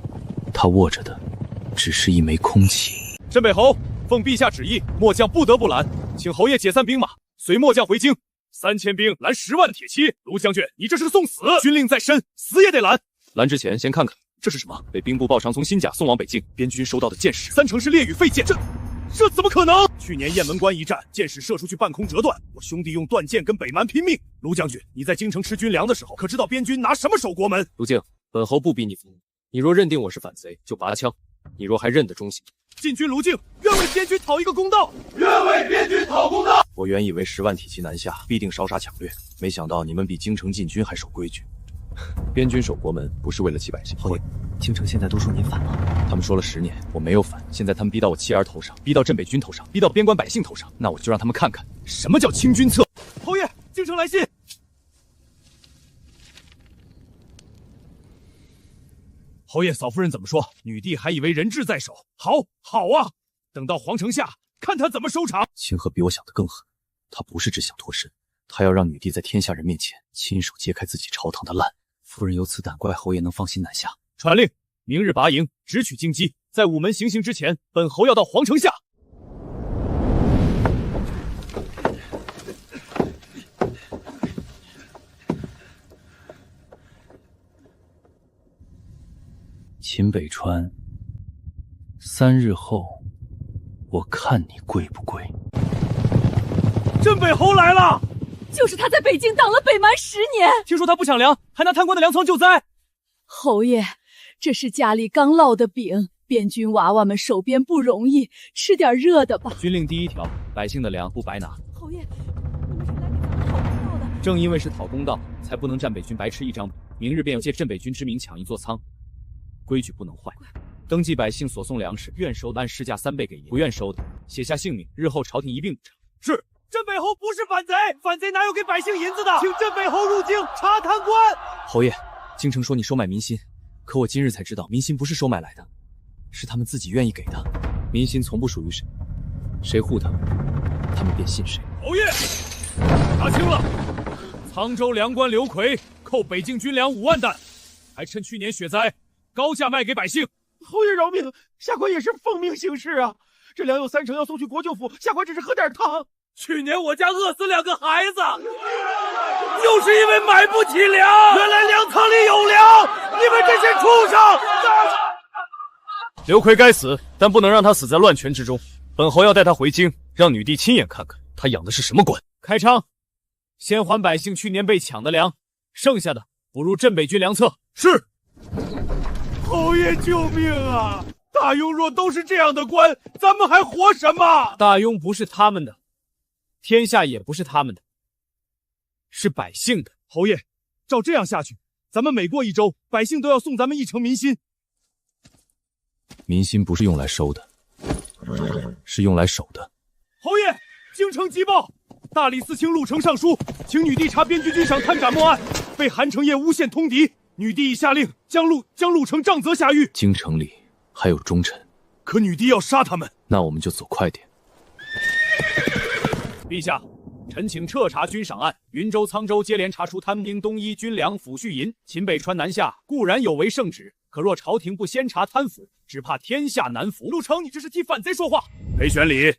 他握着的只是一枚空棋。镇北侯，奉陛下旨意，末将不得不拦，请侯爷解散兵马，随末将回京。3000兵拦10万铁骑，卢将军，你这是送死！军令在身，死也得拦。拦之前先看看这是什么？被兵部报上从新甲送往北境，边军收到的箭矢，3成是烈雨飞箭，这怎么可能？去年雁门关一战，箭矢射出去半空折断，我兄弟用断剑跟北蛮拼命。卢将军，你在京城吃军粮的时候，可知道边军拿什么守国门？卢敬，本侯不逼你服，你若认定我是反贼，就拔枪；你若还认得忠心，禁军卢敬愿为边军讨一个公道，愿为边军讨公道。我原以为10万铁骑南下，必定烧杀抢掠，没想到你们比京城禁军还守规矩。边军守国门，不是为了齐百姓。侯爷，京城现在都说您反了，他们说了10年，我没有反。现在他们逼到我妻儿头上，逼到镇北军头上，逼到边关百姓头上，那我就让他们看看什么叫清君侧。侯爷，京城来信。侯爷，嫂夫人怎么说？女帝还以为人质在手。好啊，等到皇城下，看他怎么收场。清河比我想的更狠，他不是只想脱身，他要让女帝在天下人面前亲手揭开自己朝堂的烂。夫人有此胆，怪侯爷能放心南下。传令，明日拔营，直取京畿。在午门行刑之前，本侯要到皇城下。秦北川，3日后，我看你跪不跪。镇北侯来了。就是他在北京挡了北蛮10年，听说他不抢粮，还拿贪官的粮仓救灾。侯爷，这是家里刚烙的饼，边军娃娃们守边不容易，吃点热的吧。军令第1条，百姓的粮不白拿。侯爷，你们是来给咱们讨公道的。正因为是讨公道，才不能占北军白吃1张饼。明日便要借镇北军之名抢一座仓，规矩不能坏。登记百姓所送粮食，愿收的按市价3倍给银，不愿收的写下姓名，日后朝廷一并补偿。是。镇北侯不是反贼，反贼哪有给百姓银子的？请镇北侯入京查贪官。侯爷，京城说你收买民心，可我今日才知道，民心不是收买来的，是他们自己愿意给的。民心从不属于谁，谁护他们，他们便信谁。侯爷，查清了，沧州粮官刘奎扣北京军粮5万担，还趁去年雪灾高价卖给百姓。侯爷饶命，下官也是奉命行事啊！这粮有3成要送去国舅府，下官只是喝点汤。去年我家饿死2个孩子，就是因为买不起粮。原来粮仓里有粮，你们这些畜生！刘奎该死，但不能让他死在乱拳之中。本侯要带他回京，让女帝亲眼看看他养的是什么官。开仓，先还百姓去年被抢的粮，剩下的补入镇北军粮册。是。侯爷救命啊！大庸若都是这样的官，咱们还活什么？大庸不是他们的。天下也不是他们的，是百姓的。侯爷，照这样下去，咱们每过1周，百姓都要送咱们1成民心。民心不是用来收的，是用来守的。侯爷，京城急报，大理寺卿陆承上书，请女帝查边军军饷贪斩没案，被韩承业诬陷通敌，女帝已下令将陆城杖责下狱。京城里还有忠臣，可女帝要杀他们，那我们就走快点。陛下，臣请彻查军赏案，云州、沧州接连查出贪兵东一、军粮、抚恤银，秦北川南下固然有违圣旨，可若朝廷不先查贪腐，只怕天下难服。陆成，你这是替反贼说话。裴玄礼，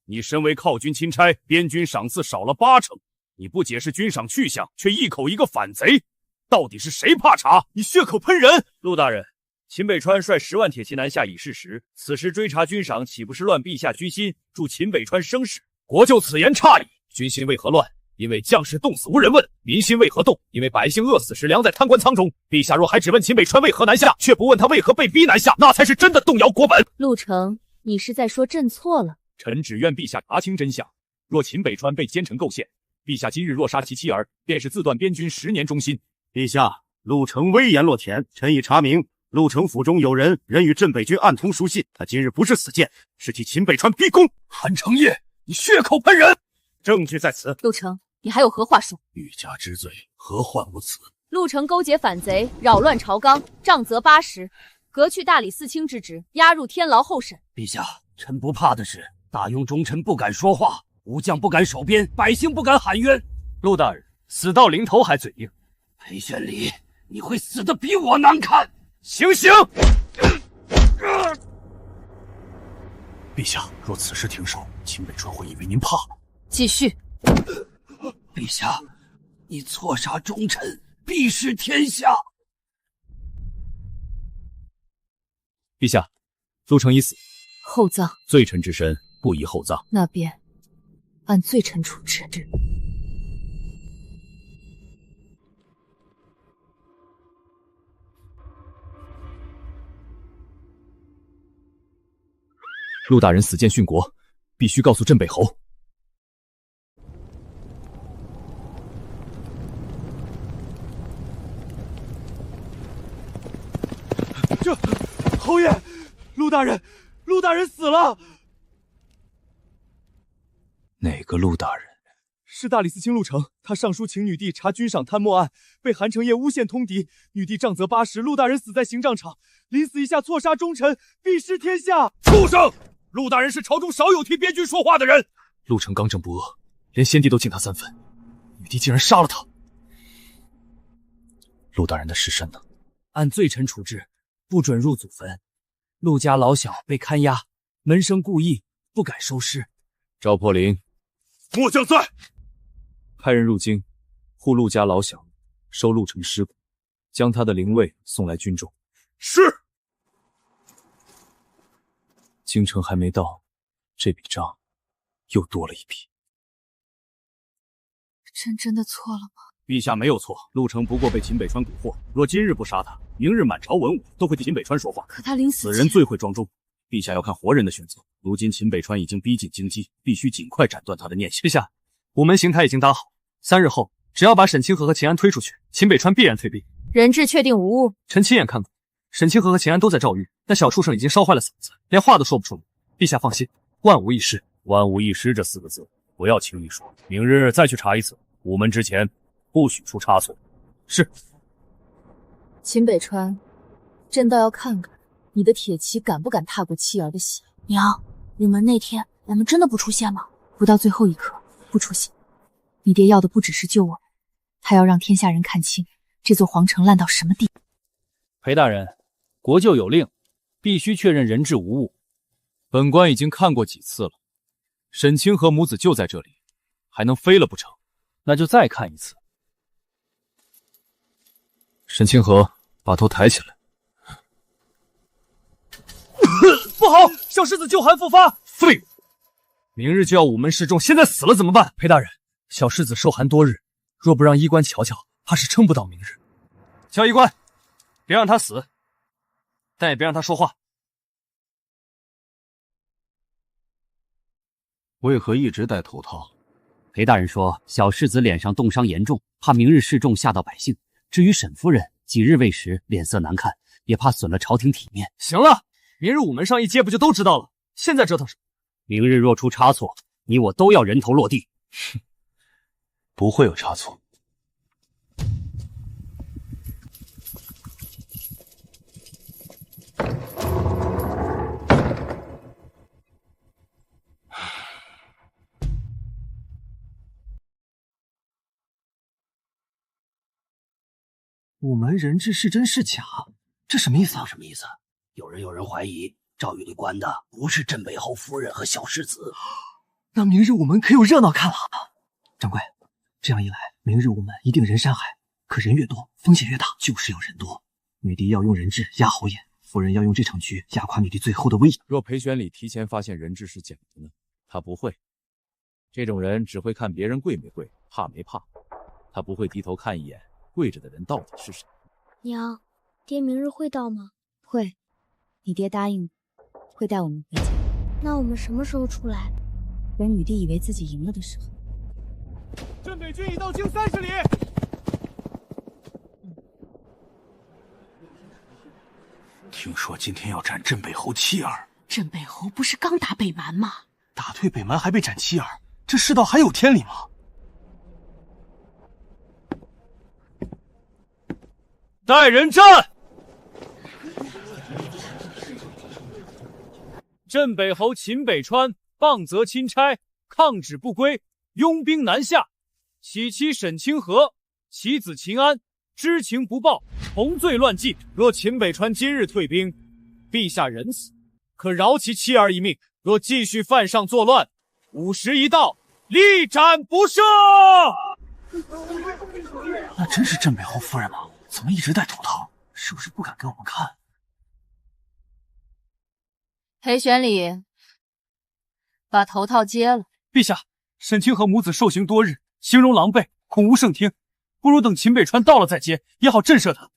你身为犒军钦差，边军赏赐少了80%，你不解释军赏去向，却一口一个反贼，到底是谁怕查？你血口喷人！陆大人，秦北川率10万铁骑南下已事实，此时追查军赏，岂不是乱陛下军心，助秦北川生事？国就此言差矣。军心为何乱？因为将士冻死无人问。民心为何动？因为百姓饿死时粮在贪官仓中。陛下若还只问秦北川为何南下，却不问他为何被逼南下，那才是真的动摇国本。陆成，你是在说朕错了？臣只愿陛下查清真相。若秦北川被奸臣构陷，陛下今日若杀其妻儿，便是自断边军10年忠心。陛下，陆成威严落田，臣已查明，陆成府中有人与镇北军暗通书信，他今日不是死谏，是替秦北川逼宫。韩承业，你血口喷人！证据在此。陆成，你还有何话说？欲加之罪，何患无辞？陆成勾结反贼，扰乱朝纲，杖责80，革去大理寺卿之职，押入天牢候审。陛下，臣不怕的是大庸忠臣不敢说话，武将不敢守边，百姓不敢喊冤。陆大人，死到临头还嘴硬。裴玄礼，你会死得比我难看。行刑！陛下，若此时停手，秦北川会以为您怕了。继续。陛下，你错杀忠臣，必失天下。陛下，陆成已死，厚葬。罪臣之身，不宜厚葬。那便按罪臣处置。陆大人死谏殉国，必须告诉镇北侯。侯爷，陆大人死了。哪个陆大人？是大理寺卿陆成，他上书请女帝查军赏贪墨案，被韩承业诬陷通敌，女帝杖责80，陆大人死在刑杖场，临死一下错杀忠臣，必失天下。畜生！陆大人是朝中少有替边军说话的人。陆成刚正不阿，连先帝都敬他3分，女帝竟然杀了他。陆大人的尸身呢？按罪臣处置，不准入祖坟。陆家老小被看押，门生故意不敢收尸。赵破林，末将在。派人入京，护陆家老小，收陆成尸骨，将他的灵位送来军中。是。京城还没到，这笔账又多了一笔。朕真的错了吗？陛下没有错，陆成不过被秦北川蛊惑，若今日不杀他，明日满朝文武都会替秦北川说话。可他临死前，此人最会庄重，陛下要看活人的选择。如今秦北川已经逼近京畿，必须尽快斩断他的念想。陛下，午门刑台已经搭好，3日后只要把沈清河和秦安推出去，秦北川必然退兵。人质确定无误。臣亲眼看过，沈清河和秦安都在诏狱，那小畜生已经烧坏了嗓子，连话都说不出来。陛下放心，万无一失。万无一失这4个字，不要轻易说。明日再去查一次，午门之前不许出差错。是。秦北川，朕倒要看看你的铁骑敢不敢踏过妻儿的血。娘，午门那天我们真的不出现吗？不到最后一刻不出现。你爹要的不只是救我们，他要让天下人看清这座皇城烂到什么地步。裴大人，国舅有令，必须确认人质无误。本官已经看过几次了，沈清河母子就在这里，还能飞了不成？那就再看一次。沈清河，把头抬起来。不好，小世子旧寒复发！废物！明日就要午门示众，现在死了怎么办？裴大人，小世子受寒多日，若不让医官瞧瞧，怕是撑不到明日。叫医官，别让他死，但也别让他说话。为何一直戴头套？裴大人说，小世子脸上冻伤严重，怕明日示众吓到百姓。至于沈夫人，几日未食，脸色难看，也怕损了朝廷体面。行了，明日午门上一揭，不就都知道了？现在折腾什么？明日若出差错，你我都要人头落地。哼，不会有差错。午门人质是真是假？这什么意思啊？什么意思？有人怀疑赵玉里关的不是镇北侯夫人和小世子。那明日午门可有热闹看了。掌柜，这样一来，明日午门一定人山海，可人越多，风险越大。就是要人多，女帝要用人质压侯爷，夫人要用这场局压垮女帝最后的威严。若裴玄礼提前发现人质是假的呢？他不会。这种人只会看别人跪没跪，怕没怕，他不会低头看一眼跪着的人到底是谁。娘，爹明日会到吗？会，你爹答应会带我们回家。那我们什么时候出来？等女帝以为自己赢了的时候。镇北军已到京30里。听说今天要斩镇北侯妻儿。镇北侯不是刚打北蛮吗？打退北蛮还被斩妻儿，这世道还有天理吗？带人战！镇北侯秦北川谤责钦差，抗旨不归，拥兵南下。其妻沈清河、其子秦安知情不报，同罪乱纪。若秦北川今日退兵，陛下仁慈，可饶其妻儿一命；若继续犯上作乱，50一到，力斩不赦。那真是镇北侯夫人吗？怎么一直戴头套？是不是不敢给我们看？裴玄礼，把头套揭了。陛下，沈清河母子受刑多日，形容狼狈，恐无圣听，不如等秦北川到了再揭，也好震慑他。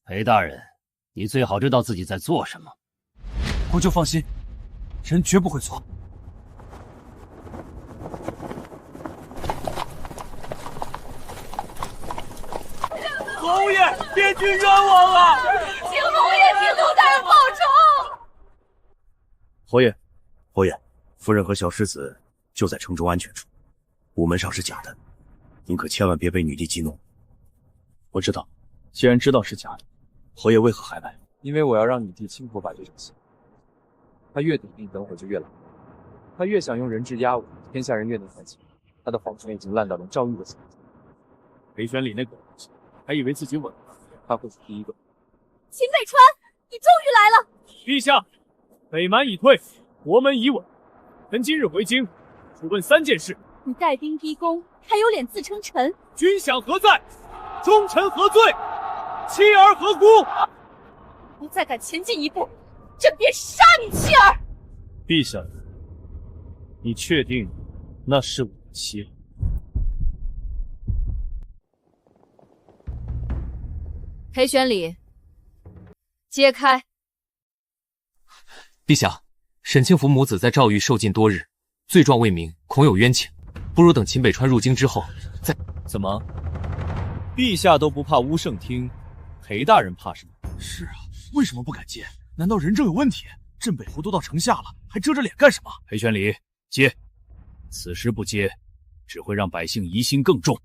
裴大人，你最好知道自己在做什么。国舅放心，人绝不会错。侯爷，边军冤枉啊！请侯爷替杜大人报仇。侯爷，夫人和小世子就在城中安全处，午门上是假的，您可千万别被女帝激怒。我知道，既然知道是假的，侯爷为何还来？因为我要让女帝亲口把这场戏。她越笃定等会就越来，她越想用人质压我，天下人越能看清她的谎言已经烂到连赵玉的程度。裴玄礼那个东西，还以为自己稳了，他会是第一个。秦北川，你终于来了！陛下，北蛮已退，国门已稳，臣今日回京，处问3件事。你带兵逼宫，还有脸自称臣？军饷何在？忠臣何罪？妻儿何辜？你再敢前进一步，朕便杀你妻儿！陛下，你确定那是我的妻儿？裴玄礼，揭开。陛下，沈清福母子在赵玉受禁多日，罪状未明，恐有冤情，不如等秦北川入京之后再。怎么，陛下都不怕乌圣听，裴大人怕什么？是啊，为什么不敢接？难道人证有问题？镇北侯都到城下了，还遮着脸干什么？裴玄礼，接！此时不接，只会让百姓疑心更重。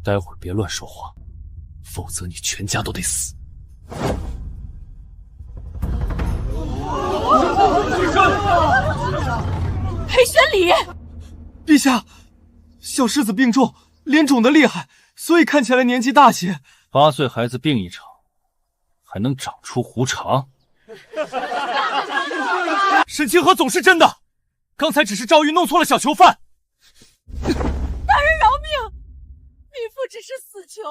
待会儿别乱说话，否则你全家都得死。裴玄礼，陛下，小世子病重，脸肿得厉害，所以看起来年纪大些。8岁孩子病一场，还能长出胡茬？沈清河总是真的，刚才只是赵玉弄错了小囚犯。大人饶命！民妇只是死囚，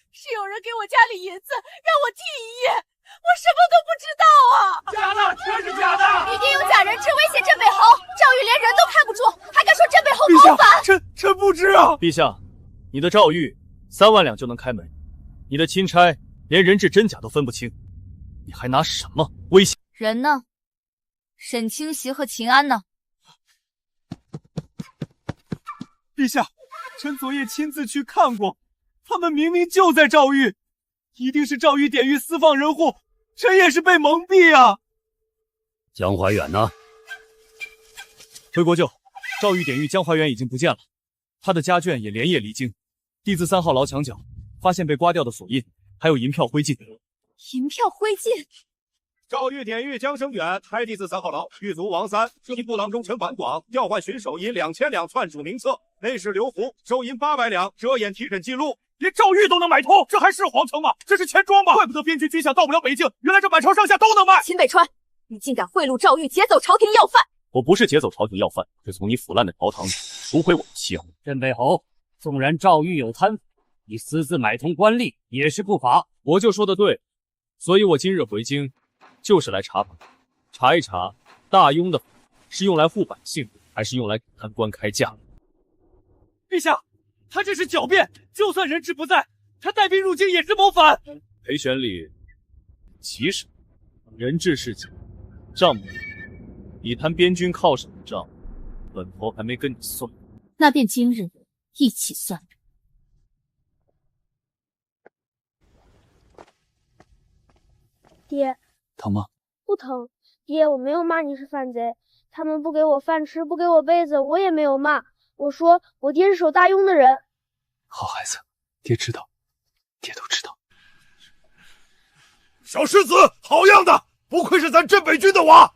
是有人给我家里银子，让我替一夜，我什么都不知道啊！假的，全是假的！女帝用假人质威胁镇北侯，赵玉连人都看不住，还敢说镇北侯谋反？臣不知啊！陛下，你的赵玉3万两就能开门，你的钦差连人质真假都分不清，你还拿什么威胁？人呢？沈清袭和秦安呢？陛下，臣昨夜亲自去看过，他们明明就在赵玉，一定是赵玉典狱私放人户，臣也是被蒙蔽啊！江怀远呢？回国舅，赵玉典狱江怀远已经不见了，他的家眷也连夜离京。地字3号牢墙角发现被刮掉的锁印，还有银票灰烬。银票灰烬，诏谕典狱江生远开第3号牢，狱卒王三、吏部郎中陈繁广调换巡守银2000两窜署名册，内侍刘福收银800两，遮掩提审记录。连诏狱都能买通，这还是皇城吗？这是钱庄吗？怪不得边军军饷到不了北境，原来这满朝上下都能卖。秦北川，你竟敢贿赂诏狱，劫走朝廷要犯！我不是劫走朝廷要犯，是从你腐烂的朝堂里赎回我的妻儿。镇北侯，纵然诏狱有贪腐，你私自买通官吏也是不法。我就说的对，所以我今日回京，就是来查一查大庸的是用来护百姓，还是用来给贪官开价。陛下，他这是狡辩，就算人质不在，他带兵入京也是谋反。裴玄礼，急什么？人质是假，账目你贪边军犒赏的账，本侯还没跟你算。那便今日一起算。爹，疼吗？不疼。爹，我没有骂你是反贼，他们不给我饭吃，不给我被子，我也没有骂。我说我爹是守大庸的人。好孩子，爹知道，爹都知道。小世子，好样的！不愧是咱镇北军的娃。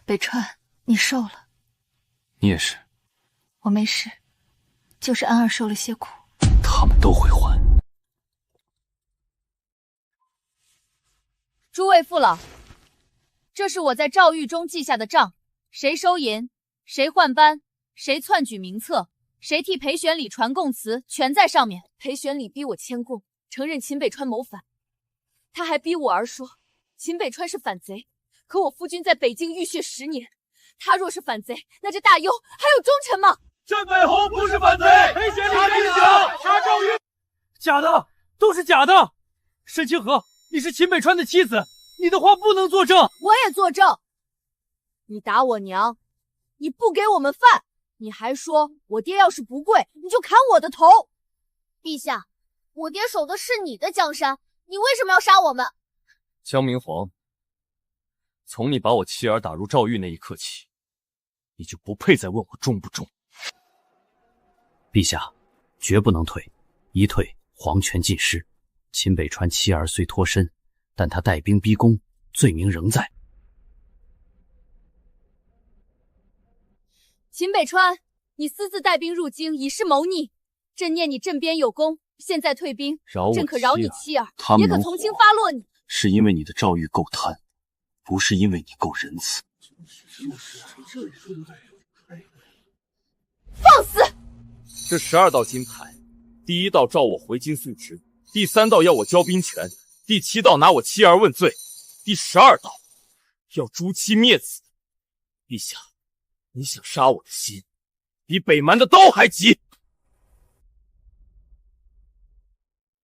北川，你瘦了。你也是。我没事，就是安儿受了些苦。他们都会还。诸位父老，这是我在诏狱中记下的账，谁收银，谁换班，谁篡举名册，谁替裴玄礼传供词，全在上面。裴玄礼逼我签供，承认秦北川谋反，他还逼我儿说秦北川是反贼。可我夫君在北京浴血10年，他若是反贼，那这大庸还有忠臣吗？镇北侯不是反贼，裴玄礼真假，查诏狱，假的，都是假的。沈清河，你是秦北川的妻子，你的话不能作证。我也作证。你打我娘，你不给我们饭，你还说我爹要是不跪，你就砍我的头。陛下，我爹守的是你的江山，你为什么要杀我们？江明皇，从你把我妻儿打入诏狱那一刻起，你就不配再问我忠不忠。陛下，绝不能退，一退皇权尽失。秦北川妻儿虽脱身，但他带兵逼宫，罪名仍在。秦北川，你私自带兵入京，以示谋逆。朕念你镇边有功，现在退兵，朕可饶你妻儿，也可从轻发落你。是因为你的诏狱够贪，不是因为你够仁慈。放肆！这12道金牌，第1道召我回京诉职，第3道要我交兵权，第7道拿我妻儿问罪，第12道要诛妻灭子。陛下，你想杀我的心，比北蛮的刀还急。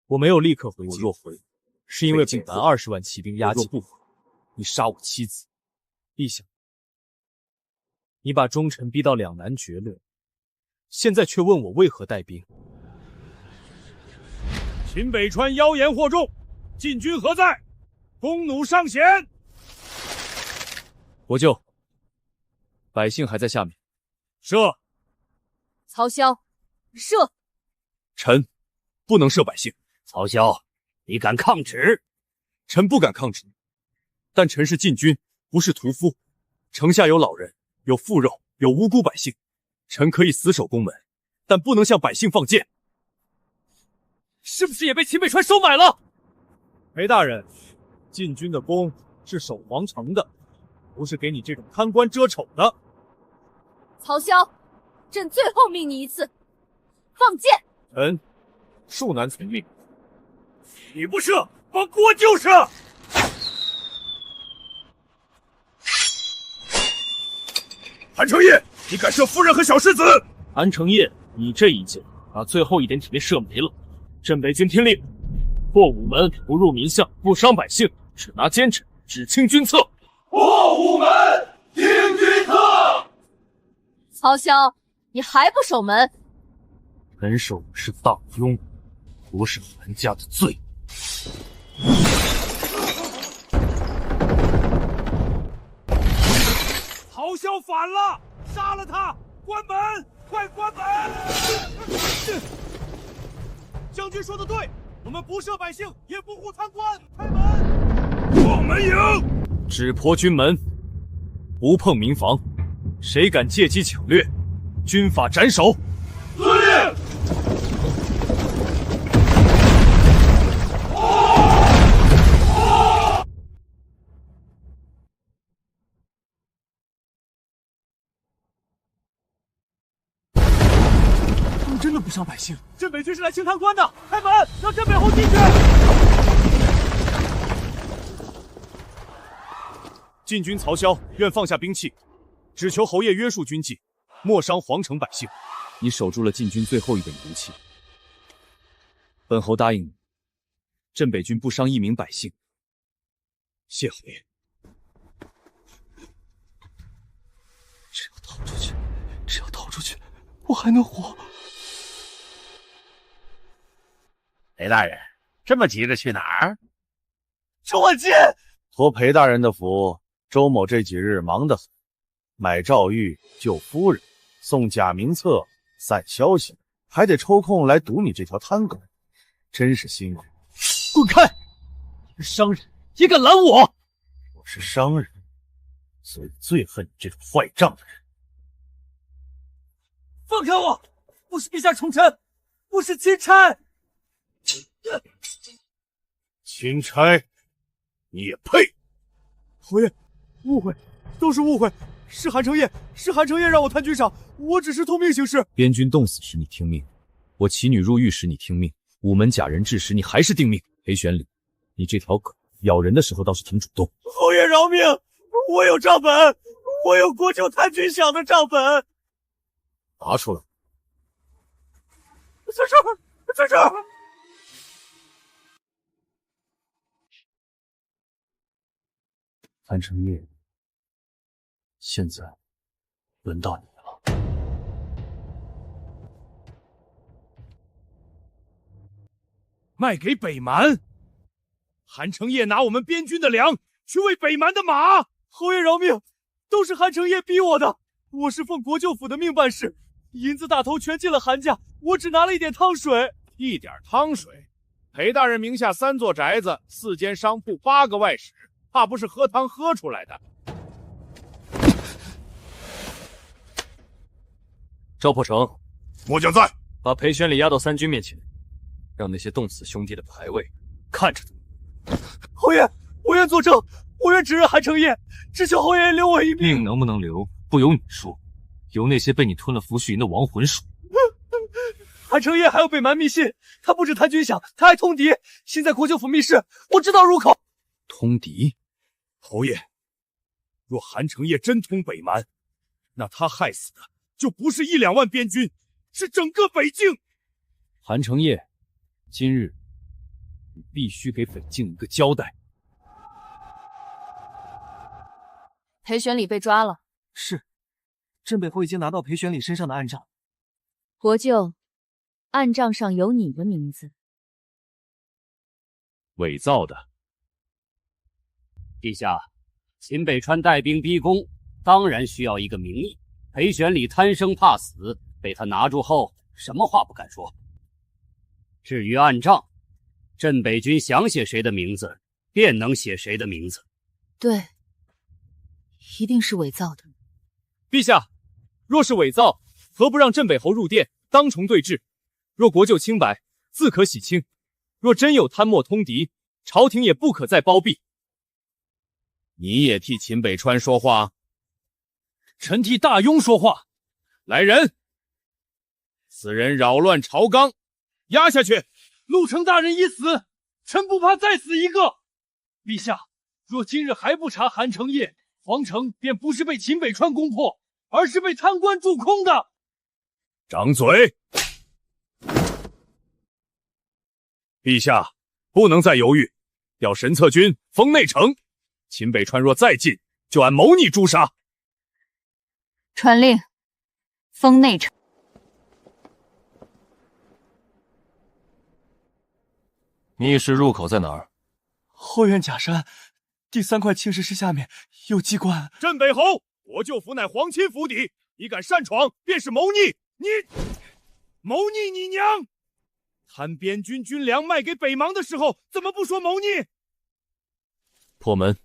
我没有立刻回京，我若回，是因为北蛮20万骑兵压境。不回，你杀我妻子。陛下，你把忠臣逼到两难绝路，现在却问我为何带兵。秦北川妖言惑众，禁军何在？弓弩上弦。国舅，百姓还在下面。射。曹骁，射。臣不能射百姓。曹骁，你敢抗旨？臣不敢抗旨，但臣是禁军，不是屠夫。城下有老人，有妇孺，有无辜百姓，臣可以死守宫门，但不能向百姓放箭。是不是也被秦北川收买了？裴大人，禁军的功是守皇城的，不是给你这种贪官遮丑的。曹骁，朕最后命你一次，放箭。臣恕难从命。你不射，帮国舅射。韩承业，你敢射夫人和小世子？韩承业，你这一箭把最后一点体力射没了。镇北军听令，破午门，不入民巷，不伤百姓，只拿奸臣，只清军策。破午门，听军策。曹骁，你还不守门？人守是大庸，不是韩家的罪。曹骁反了，杀了他！关门，快关门！将军说的对，我们不射百姓，也不护贪官。开门！报门营。只破军门，不碰民房，谁敢借机抢掠，军法斩首。司令。他们真的不伤百姓？镇北军是来清贪官的，开门，让镇北侯进去。禁军曹骁愿放下兵器，只求侯爷约束军纪，莫伤皇城百姓。你守住了禁军最后一本毒气，本侯答应你，镇北军不伤一名百姓。谢侯爷。只要逃出去，我还能活。裴大人，这么急着去哪儿？周万金，托裴大人的福，周某这几日忙得很，买诏狱、救夫人、送假名册、散消息，还得抽空来堵你这条贪狗，真是辛苦。滚开！你是商人，也敢拦我？我是商人，所以最恨你这种坏账的人。放开我！我是陛下宠臣，我是钦差。钦差，你也配？侯爷，误会，都是误会，是韩承业让我贪军赏，我只是通命行事。边军冻死时你听命，我骑女入狱时你听命，午门假人质时你还是定命。裴玄礼，你这条狗咬人的时候倒是挺主动。侯爷饶命，我有账本，我有国舅贪军饷的账本。拿出来。在这儿，在这儿。韩承业，现在轮到你了。卖给北蛮？韩承业拿我们边军的粮去喂北蛮的马？侯爷饶命，都是韩承业逼我的，我是奉国舅府的命办事，银子大头全进了韩家，我只拿了一点汤水。一点汤水？裴大人名下3座宅子、4间商铺、8个外史，怕不是喝汤喝出来的。赵破成，末将在。把裴玄礼押到3军面前，让那些冻死兄弟的牌位看着他。侯爷，我愿作证，我愿指认韩承业，只求侯爷留我一命。命能不能留，不由你说，由那些被你吞了抚恤银的亡魂说。韩承业还有北蛮密信，他不止贪军饷，他还通敌。现在国舅府密室，我知道入口。通敌？侯爷，若韩承业真通北蛮，那他害死的就不是1-2万边军，是整个北境。韩承业，今日你必须给北境一个交代。裴玄礼被抓了。是，镇北侯已经拿到裴玄礼身上的暗账。国舅，暗账上有你的名字。伪造的。陛下，秦北川带兵逼宫，当然需要一个名义。裴玄礼贪生怕死，被他拿住后，什么话不敢说。至于暗账，镇北军想写谁的名字，便能写谁的名字。对，一定是伪造的。陛下，若是伪造，何不让镇北侯入殿，当重对质？若国舅清白，自可洗清；若真有贪墨通敌，朝廷也不可再包庇。你也替秦北川说话？臣替大庸说话。来人，此人扰乱朝纲，押下去。陆承大人已死，臣不怕再死一个。陛下，若今日还不查韩承业，皇城便不是被秦北川攻破，而是被贪官蛀空的。掌嘴！陛下，不能再犹豫，调神策军封内城。秦北川若再进，就按谋逆诛杀。传令，封内城。密室入口在哪儿？后院假山第3块青石室下面有机关。镇北侯，国舅府乃皇亲府邸，你敢擅闯，便是谋逆。你谋逆你娘！贪边军军粮卖给北蛮的时候，怎么不说谋逆？破门！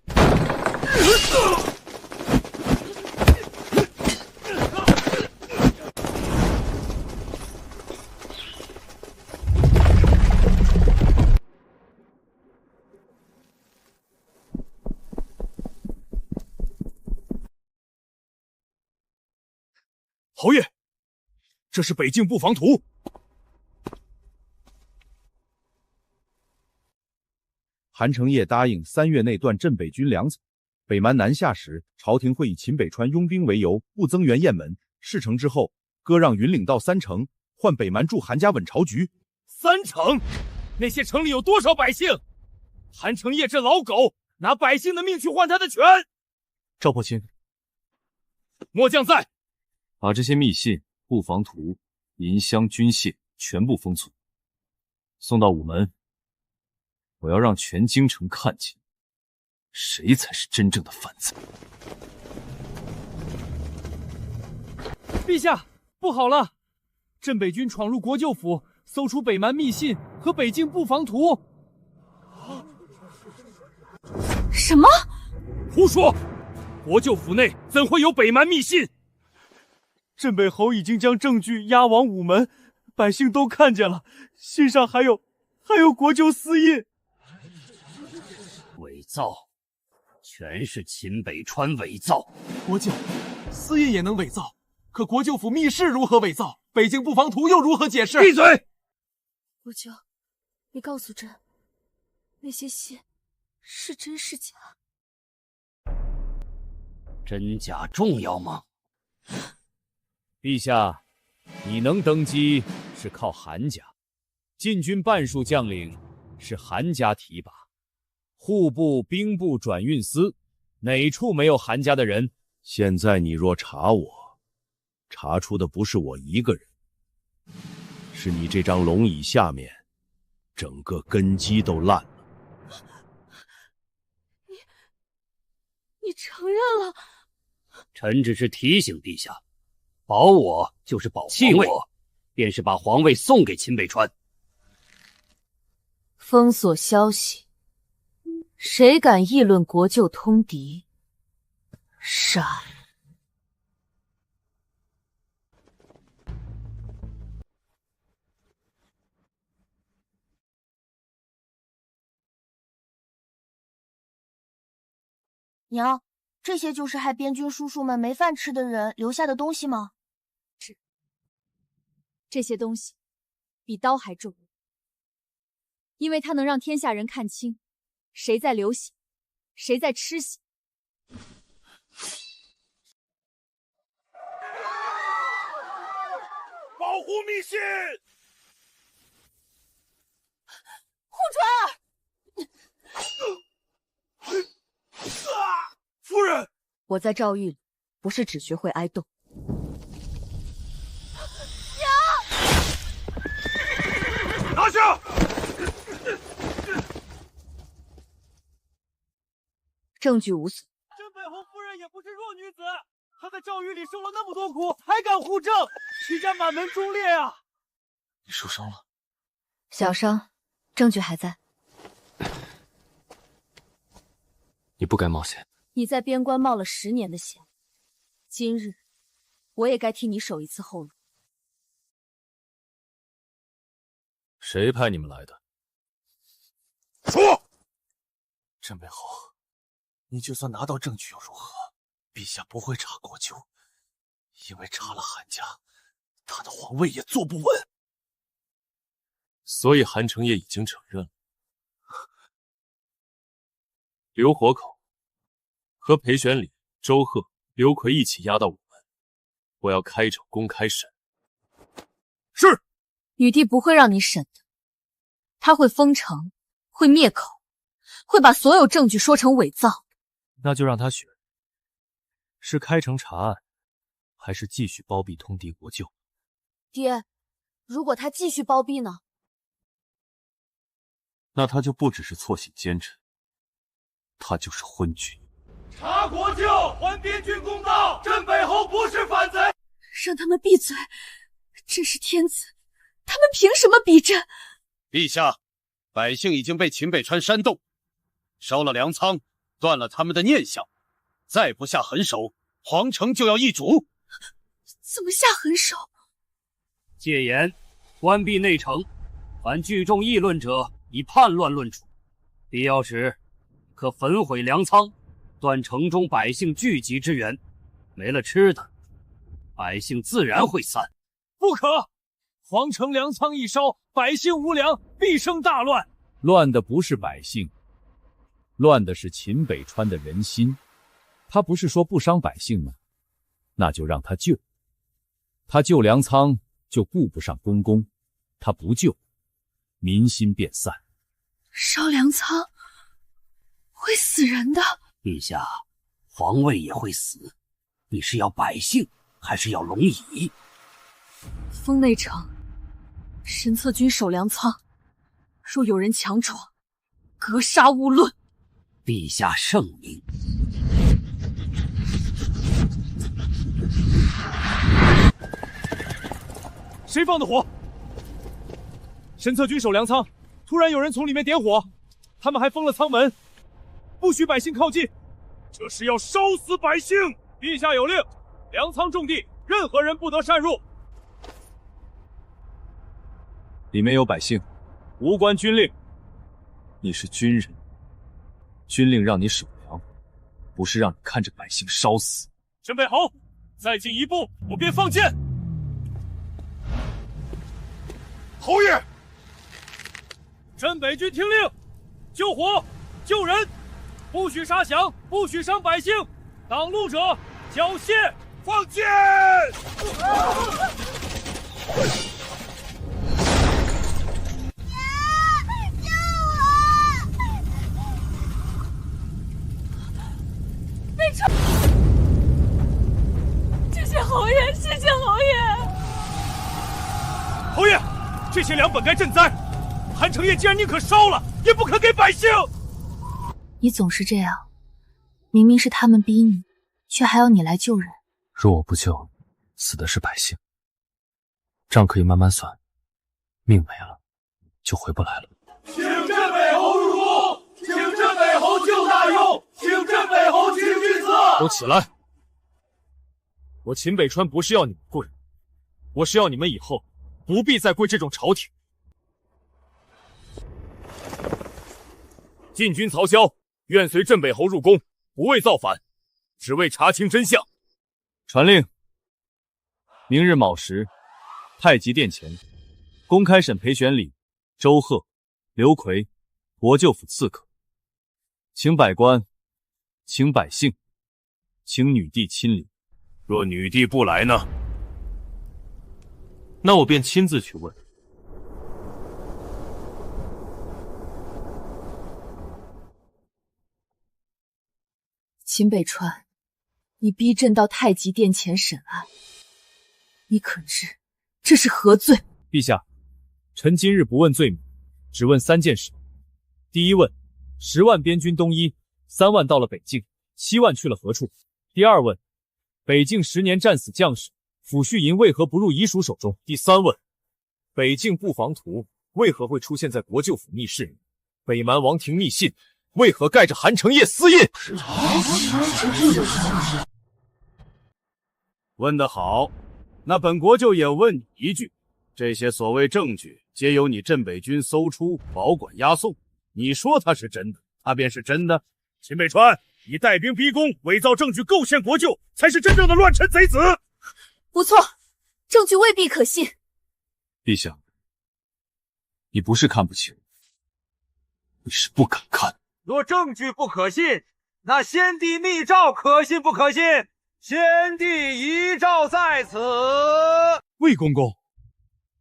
侯爷，这是北境布防图。韩承业答应3月内断镇北军粮草，北蛮南下时，朝廷会以秦北川拥兵为由，不增援雁门。事成之后，割让云岭道3城，换北蛮驻韩家稳朝局。3城？那些城里有多少百姓？韩承业这老狗，拿百姓的命去换他的权！赵破卿，末将在。把这些密信、布防图、银箱、军械全部封存，送到午门。我要让全京城看见，谁才是真正的反贼。陛下，不好了！镇北军闯入国舅府，搜出北蛮密信和北境布防图。什么？胡说！国舅府内怎会有北蛮密信？镇北侯已经将证据押往午门，百姓都看见了，信上还有国舅私印。伪造，全是秦北川伪造。国舅，私印也能伪造，可国舅府密室如何伪造？北境布防图又如何解释？闭嘴！国舅，你告诉朕，那些信是真是假？真假重要吗？陛下，你能登基是靠韩家，禁军半数将领是韩家提拔，户部、兵部、转运司哪处没有韩家的人？现在你若查我，查出的不是我一个人，是你这张龙椅下面整个根基都烂了。你承认了？臣只是提醒陛下，保我就是保皇位，便是把皇位送给秦北川。封锁消息，谁敢议论国舅通敌，杀！娘，这些就是害边军叔叔们没饭吃的人留下的东西吗？是。这些东西比刀还重，因为它能让天下人看清谁在流血，谁在吃血。保护密信！护川儿！夫人，我在诏狱里不是只学会挨斗。拿下！证据无损。镇北侯夫人也不是弱女子，她在诏狱里受了那么多苦，还敢护政，徐家满门忠烈啊！你受伤了？小伤，证据还在。你不该冒险。你在边关冒了10年的险，今日我也该替你守一次后路。谁派你们来的？说！镇北侯，你就算拿到证据又如何？陛下不会查国舅，因为查了韩家，他的皇位也坐不稳。所以韩承业已经承认了。刘活口和裴玄礼、周贺、刘奎一起押到午门，我要开场公开审。是。女帝不会让你审的，她会封城，会灭口，会把所有证据说成伪造。那就让他选，是开城查案，还是继续包庇通敌国舅？爹，如果他继续包庇呢？那他就不只是错信奸臣，他就是昏君。查国舅，还边军公道！镇北侯不是反贼，让他们闭嘴！朕是天子，他们凭什么逼朕？陛下，百姓已经被秦北川煽动，烧了粮仓，断了他们的念想，再不下狠手，皇城就要易主。怎么下狠手？戒严，关闭内城，凡聚众议论者，以叛乱论处。必要时，可焚毁粮仓，断城中百姓聚集之源。没了吃的，百姓自然会散。不可！皇城粮仓一烧，百姓无粮，必生大乱。乱的不是百姓，乱的是秦北川的人心。他不是说不伤百姓吗？那就让他救。他救粮仓就顾不上公公，他不救，民心便散。烧粮仓会死人的。陛下，皇位也会死，你是要百姓还是要龙椅？封内城，神策军守粮仓，若有人强闯，格杀勿论。陛下圣明。谁放的火？神策军守粮仓，突然有人从里面点火，他们还封了仓门，不许百姓靠近。这是要烧死百姓！陛下有令，粮仓重地，任何人不得擅入。里面有百姓，无关军令。你是军人，军令让你守粮，不是让你看着百姓烧死。陈北侯，再进一步，我便放箭。侯爷，镇北军听令，救火，救人，不许杀降，不许伤百姓，挡路者缴械，放箭！内城，谢谢侯爷，谢谢侯爷。侯爷，这些粮本该赈灾，韩城业既然宁可烧了，也不可给百姓。你总是这样，明明是他们逼你，却还要你来救人。若我不救，死的是百姓。账可以慢慢算，命没了，就回不来了。请镇北侯入宫，请镇北侯救大用，请镇北侯听军策。都起来！我秦北川不是要你们跪，我是要你们以后不必再跪这种朝廷。禁军曹骁愿随镇北侯入宫，不为造反，只为查清真相。传令：明日卯时，太极殿前公开审裴玄礼、周贺、刘奎国舅府刺客，请百官，请百姓，请女帝亲临。若女帝不来呢？那我便亲自去问。秦北川，你逼朕到太极殿前审案，你可知这是何罪？陛下，臣今日不问罪名，只问3件事。第一问，10万边军东移，3万到了北境，7万去了何处？第二问，北境10年战死将士，抚恤银为何不入遗属手中？第三问，北境布防图为何会出现在国舅府密室？北蛮王庭密信为何盖着韩城业私印？问得好，那本国舅也问你一句：这些所谓证据，皆由你镇北军搜出、保管、押送。你说它是真的，它便是真的。秦北川，你带兵逼宫，伪造证据构陷国舅，才是真正的乱臣贼子。不错，证据未必可信。陛下，你不是看不起我，你是不敢看。若证据不可信，那先帝密诏可信不可信？先帝遗诏在此。魏公公，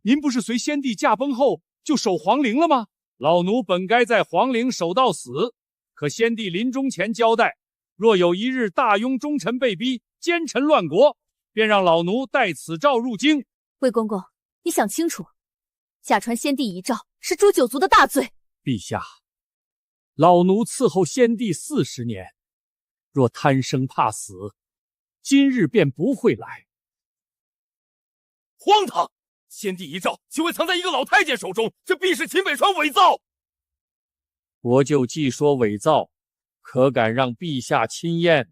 您不是随先帝驾崩后就守皇陵了吗？老奴本该在皇陵守到死，可先帝临终前交代，若有一日大庸忠臣被逼，奸臣乱国，便让老奴带此诏入京。魏公公，你想清楚，假传先帝遗诏是诛九族的大罪。陛下，老奴伺候先帝40年，若贪生怕死，今日便不会来。荒唐！先帝遗诏岂会藏在一个老太监手中？这必是秦北川伪造。国舅既说伪造，可敢让陛下亲验？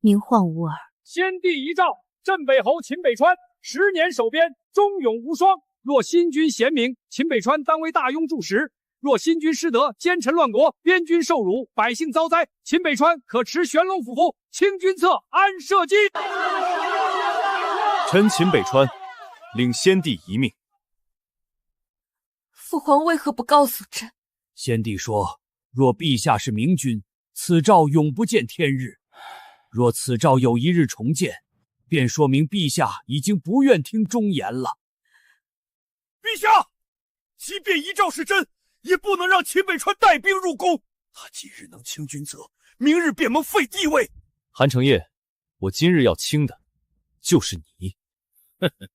名唤吾儿。先帝遗诏，镇北侯秦北川10年守边，忠勇无双。若新君贤明，秦北川当为大庸柱石；若新君失德，奸臣乱国，边军受辱，百姓遭灾，秦北川可持玄龙府服，清君侧，安社稷。臣秦北川领先帝遗命。父皇为何不告诉朕？先帝说，若陛下是明君，此诏永不见天日；若此诏有一日重见，便说明陛下已经不愿听忠言了。陛下，即便遗诏是真，也不能让秦北川带兵入宫。他今日能清君侧，明日便蒙废帝位。韩承业，我今日要清的，就是你。呵呵，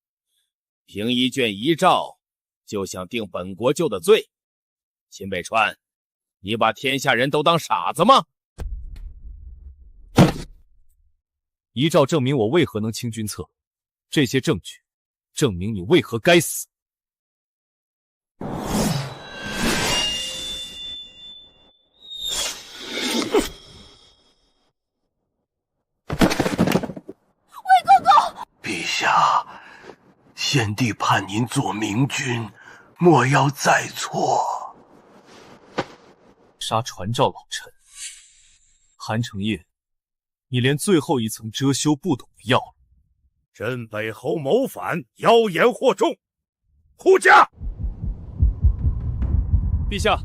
凭一卷遗诏就想定本国舅的罪？秦北川，你把天下人都当傻子吗？遗诏证明我为何能清君侧，这些证据证明你为何该死。陛下，先帝盼您做明君，莫要再错。杀传诏老臣，韩承业，你连最后一层遮羞不懂得要了。镇北侯谋反，妖言惑众，护驾！陛下，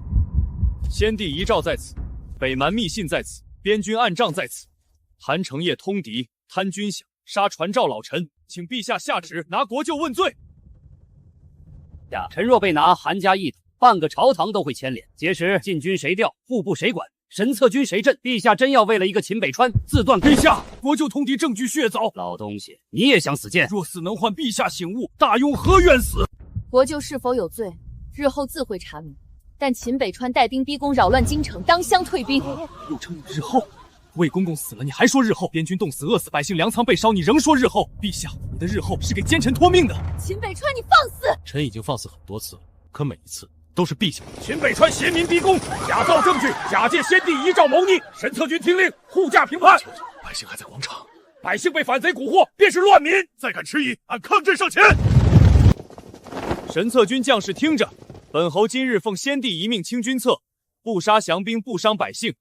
先帝遗诏在此，北蛮密信在此，边军暗帐在此，韩承业通敌，贪军饷，杀传诏老臣，请陛下下旨拿国舅问罪。臣若被拿，韩家一统，半个朝堂都会牵连。届时禁军谁调，户部谁管，神策军谁镇？陛下真要为了一个秦北川自断？陛下，国舅通敌证据确凿。老东西，你也想死谏？若死能换陛下醒悟，大庸何愿死？国舅是否有罪，日后自会查明。但秦北川带兵逼宫，扰乱京城，当相退兵。又称日后。魏公公死了，你还说日后？边军冻死、饿死，百姓粮仓被烧，你仍说日后？陛下，你的日后是给奸臣托命的。秦北川，你放肆！臣已经放肆很多次了，可每一次都是陛下。秦北川挟民逼宫，假造证据，假借先帝遗诏谋逆。神策军听令，护驾平叛。百姓还在广场，百姓被反贼蛊惑，便是乱民。再敢迟疑，按抗阵上前！神策军将士听着，本侯今日奉先帝遗命清君侧，不杀降兵，不伤百姓。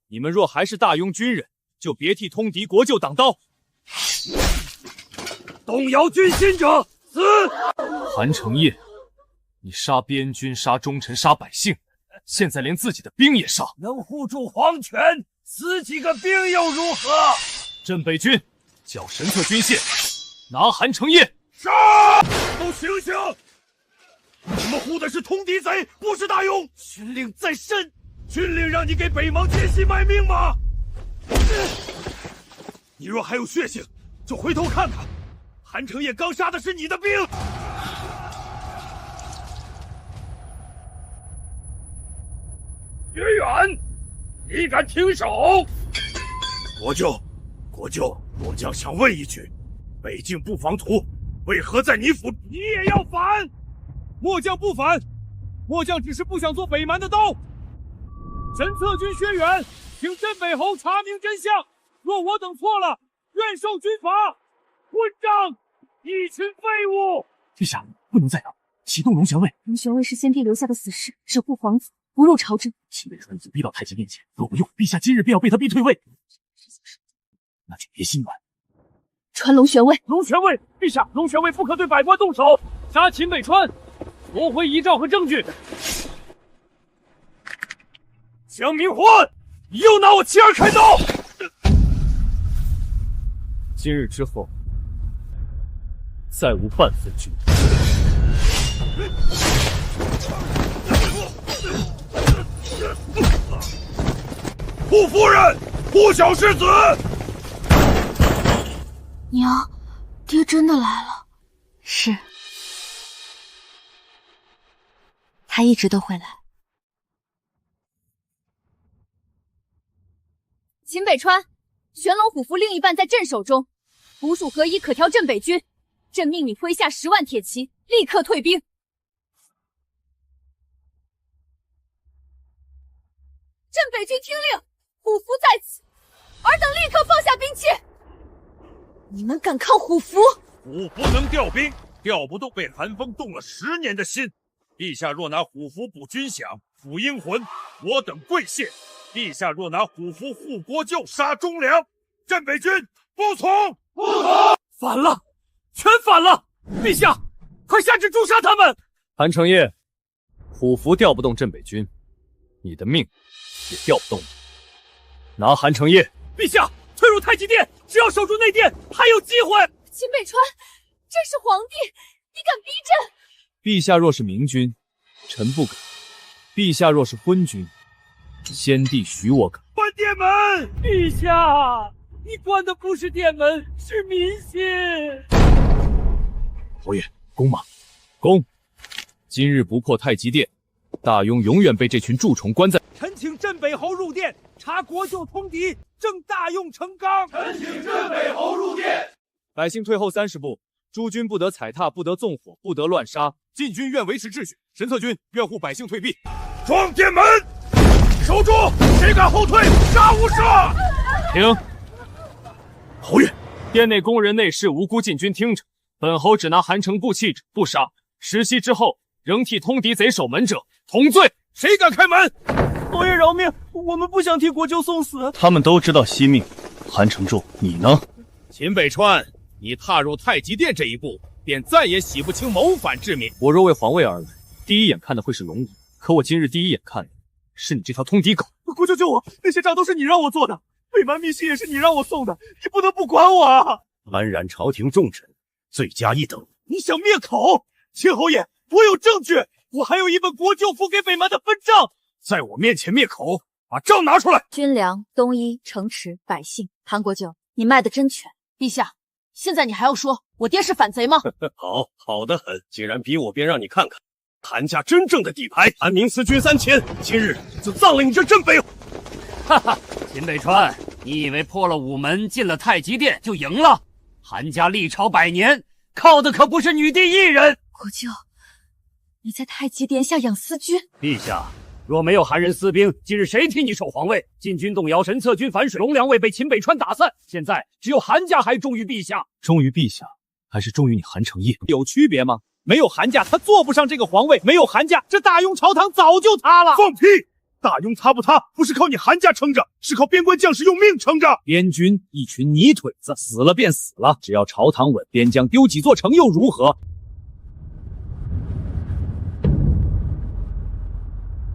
你们若还是大庸军人，就别替通敌国舅挡刀。动摇军心者死！韩承业，你杀边军，杀忠臣，杀百姓，现在连自己的兵也杀。能护住皇权，死几个兵又如何？镇北军，叫神策军械，拿韩承业。杀！都醒醒！你们护的是通敌贼，不是大庸。军令在身。军令让你给北邙奸细卖命吗？你若还有血性，就回头看看，韩承业刚杀的是你的兵。薛远，你敢停手？国舅，末将想问一句：北境不防土，为何在你府？你也要反？末将不反，末将只是不想做北蛮的刀。神策军薛远，请镇北侯查明真相。若我等错了，愿受军法。混账！一群废物！陛下不能再等，启动龙玄位。龙玄位是先帝留下的死士，守护皇子，不入朝政。秦北川已经逼到太极面前，若不用，陛下今日便要被他逼退位。那就别心软。传龙玄位。龙玄位，陛下，龙玄位不可对百官动手。杀秦北川，夺回遗诏和证据。江明欢，你又拿我妻儿开刀！今日之后，再无半分君。顾夫人，顾小世子。娘，爹真的来了。是，他一直都会来。秦北川，玄龙虎符另一半在镇守中，部署合一可调镇北军。朕命你麾下10万铁骑，立刻退兵。镇北军听令，虎符在此，尔等立刻放下兵器。你们敢抗虎符？虎不能调兵，调不动被寒风冻了10年的心。陛下若拿虎符补军饷、抚阴魂，我等跪谢；陛下若拿虎符护国舅、杀忠良，镇北军不从。不从！反了，全反了！陛下，快下旨诛杀他们！韩承业，虎符调不动镇北军，你的命也调不动。拿韩承业！陛下，退入太极殿，只要守住内殿，还有机会。秦北川，朕是皇帝，你敢逼朕？陛下若是明君，臣不敢；陛下若是昏君，先帝许我敢。关殿门！陛下，你关的不是殿门，是民心。侯爷，攻吧，攻！今日不破太极殿，大雍永远被这群蛀虫关在。臣请镇北侯入殿，查国舅通敌，正大用成纲。臣请镇北侯入殿。百姓退后30步，诸军不得踩踏，不得纵火，不得乱杀。禁军愿维持秩序，神策军愿护百姓退避。撞殿门，守住！谁敢后退，杀无赦！停！侯爷，殿内宫人内侍无辜禁军听着，本侯只拿韩城部弃者不杀，10息之后仍替通敌贼守门者同罪。谁敢开门？侯爷饶命，我们不想替国舅送死。他们都知道惜命，韩承胄，你呢？秦北川，你踏入太极殿这一步，便再也洗不清谋反之名。我若为皇位而来，第一眼看的会是龙仪，可我今日第一眼看的是你这条通敌狗。国舅救我，那些账都是你让我做的，北蛮密信也是你让我送的，你不能不管我啊！安然朝廷重臣，罪加一等。你想灭口？秦侯爷，我有证据，我还有一本国舅付给北蛮的分账，在我面前灭口，把账拿出来。军粮、东衣、城池、百姓，韩国舅，你卖的真全。陛下，现在你还要说我爹是反贼吗？好得很，既然逼我，便让你看看韩家真正的底牌。韩明思君3000，今日就葬了你这镇北。哈哈，秦北川，你以为破了午门，进了太极殿就赢了？韩家历朝100年，靠的可不是女帝一人。国舅，你在太极殿下养私军。陛下，若没有韩人私兵，今日谁替你守皇位？禁军动摇，神策军反水，龙良卫被秦北川打散，现在只有韩家还忠于陛下。忠于陛下，还是忠于你韩承业？有区别吗？没有韩家，他坐不上这个皇位；没有韩家，这大雍朝堂早就塌了。放屁！大雍塌不塌，不是靠你韩家撑着，是靠边关将士用命撑着。边军一群泥腿子，死了便死了，只要朝堂稳，边疆丢几座城又如何？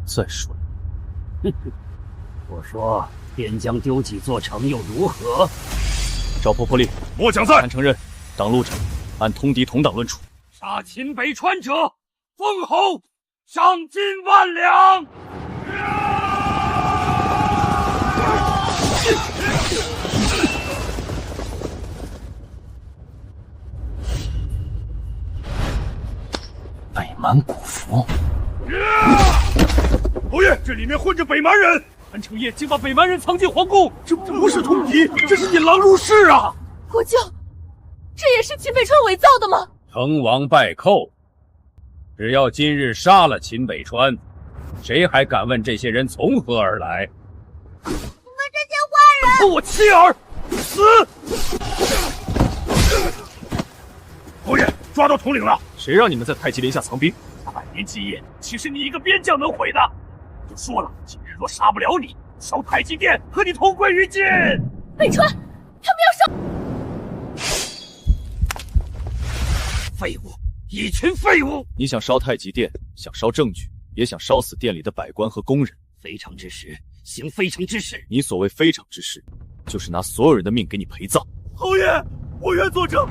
再说，我说边疆丢几座城又如何？赵破破令，末将在。韩承认，挡路者按通敌同党论处。杀秦北川者，封侯，赏金10000两。北蛮古服。侯爷，这里面混着北蛮人，韩承业竟把北蛮人藏进皇宫，这不是通敌，这是引狼入室啊！国舅，这也是秦北川伪造的吗？成王败寇，只要今日杀了秦北川，谁还敢问这些人从何而来？你们这些坏人！我妻儿死！侯爷，抓到统领了！谁让你们在太极殿下藏兵？100年基业，岂是你一个边将能毁的？就说了，今日若杀不了你，烧太极殿，和你同归于尽。北川，他们要烧！废物，一群废物！你想烧太极殿，想烧证据，也想烧死殿里的百官和工人。非常之时，行非常之事。你所谓非常之事，就是拿所有人的命给你陪葬。侯爷，我愿作证，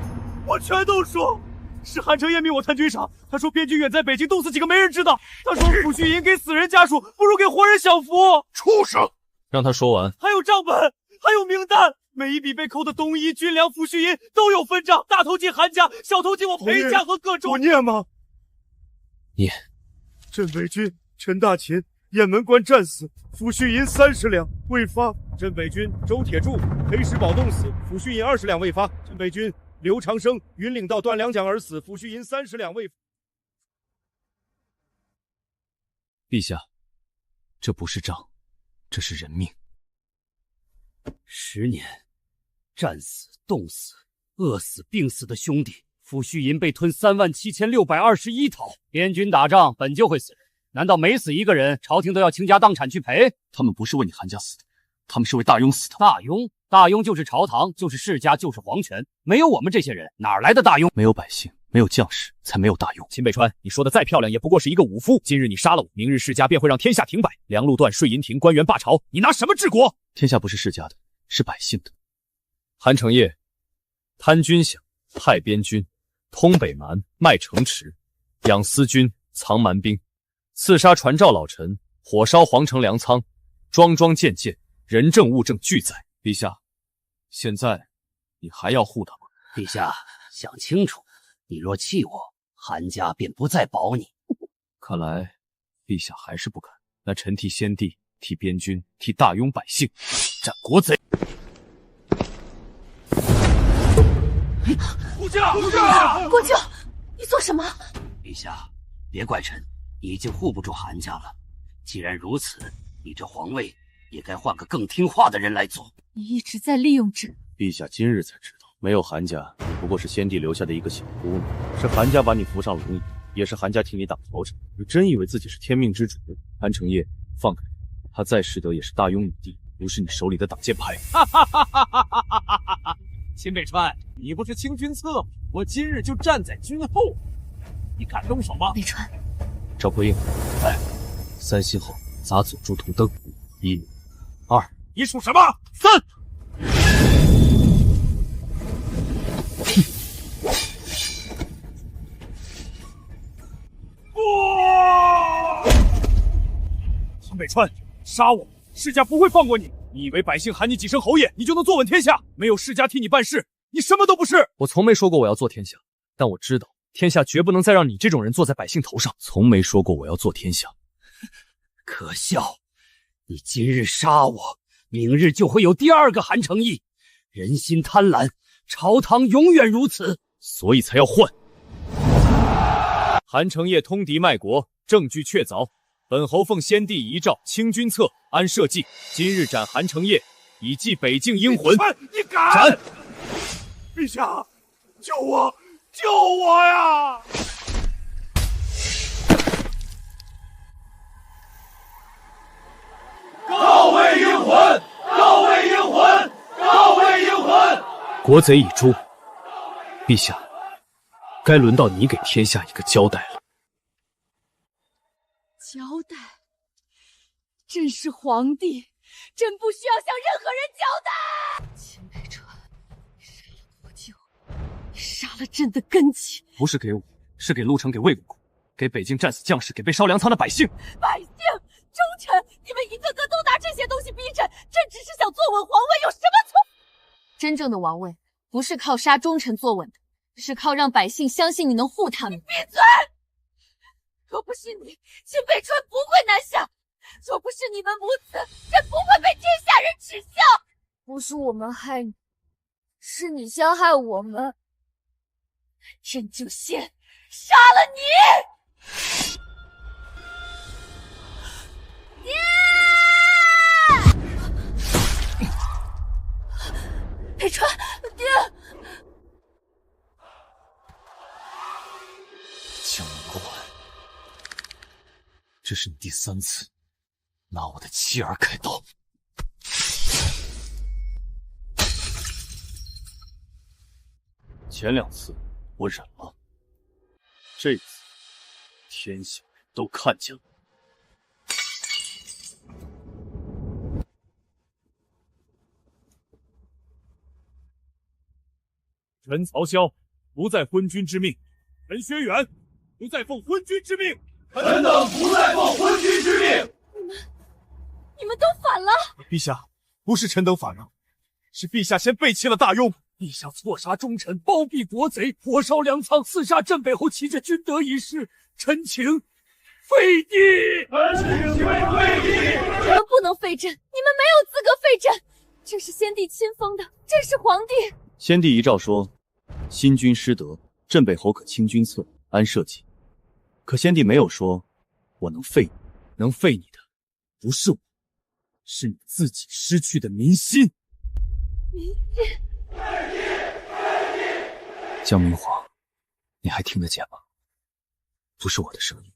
我全都说。是韩承业命我探军赏，他说边军远在北京，冻死几个没人知道。他说抚恤银给死人家属，不如给活人享福。畜生！让他说完。还有账本，还有名单，每一笔被扣的东衣、军粮、抚恤银都有分账。大头进韩家，小头进我裴家和各州。我念吗？念。镇北军陈大勤雁门关战死，抚恤银30两未发。镇北军周铁柱、裴石宝冻死，抚恤银20两未发。镇北军刘长生云岭道断粮讲而死，抚恤银30两未发。陛下，这不是账，这是人命。10年，战死、冻死，饿死病死的兄弟，抚恤银被吞37621套。边军打仗本就会死人，难道每死一个人，朝廷都要倾家荡产去赔？他们不是为你韩家死的，他们是为大庸死的。大庸就是朝堂，就是世家，就是皇权。没有我们这些人，哪来的大庸？没有百姓，没有将士，才没有大庸。秦北川，你说的再漂亮，也不过是一个武夫。今日你杀了我，明日世家便会让天下停摆，粮路断，税银停，官员罢朝，你拿什么治国？天下不是世家的，是百姓的。韩承业贪军饷，害边军，通北蛮，卖城池，养私军，藏蛮兵，刺杀传诏老臣，火烧皇城粮仓，桩桩件件，人证物证俱在。陛下，现在你还要护他吗？陛下，想清楚，你若弃我，韩家便不再保你。看来陛下还是不敢。那臣替先帝，替边军，替大庸百姓，斩国贼。顾家，国舅，你做什么？陛下，别怪臣，你已经护不住韩家了。既然如此，你这皇位也该换个更听话的人来做。你一直在利用朕。陛下今日才知道，没有韩家，你不过是先帝留下的一个小姑娘，是韩家把你扶上龙椅，也是韩家替你挡朝臣。你真以为自己是天命之主？韩承业，放开他，再识得也是大庸女帝，不是你手里的挡箭牌。秦北川，你不是清君侧吗？我今日就站在君后，你敢动手吗？北川，赵国英，来，3息后砸左柱图灯，1、2，你数什么？3。秦北川，杀我！世家不会放过你！你以为百姓喊你几声侯爷，你就能坐稳天下？没有世家替你办事，你什么都不是！我从没说过我要做天下，但我知道天下绝不能再让你这种人坐在百姓头上。从没说过我要做天下。可笑！你今日杀我，明日就会有第二个韩承义。人心贪婪，朝堂永远如此，所以才要换。韩承业通敌卖国，证据确凿。本侯奉先帝遗诏，清君侧，安社稷。今日斩韩承业，以祭北境英魂。你敢！斩！陛下，救我！救我呀！告慰英魂！告慰英魂！告慰英魂！国贼已诛，陛下，该轮到你给天下一个交代了。交代？朕是皇帝，朕不需要向任何人交代。秦北川，杀了国舅，你杀了朕的根基。不是给我，是给陆城，给魏公公，给北京战死将士，给被烧粮仓的百姓。百姓、忠臣，你们一个个都拿这些东西逼朕，朕只是想坐稳皇位，有什么错？真正的王位不是靠杀忠臣坐稳的，是靠让百姓相信你能护他们。你闭嘴！若不是你，秦北川不会南下；若不是你们母子，朕不会被天下人耻笑。不是我们害你，是你先害我们，朕就先杀了你！爹！北川，爹！江南环，这是你第3次拿我的妻儿开刀。前2次我忍了，这次天下人都看见了。臣曹骁不再昏君之命，臣薛远不再奉昏君之命，臣等不再奉昏君之命。你们都反了！陛下，不是臣等反了，是陛下先背弃了大庸。陛下错杀忠臣，包庇国贼，火烧粮仓，刺杀镇北侯，齐着君德一事，臣请废帝！臣请废帝！你们不能废朕，你们没有资格废朕。这是先帝亲封的，朕是皇帝。先帝遗诏说，新君失德，镇北侯可清君侧，安社稷。可先帝没有说，我能废你。能废你的不是我，是你自己失去的民心。民心。废帝！废帝！江明皇，你还听得见吗？不是我的声音，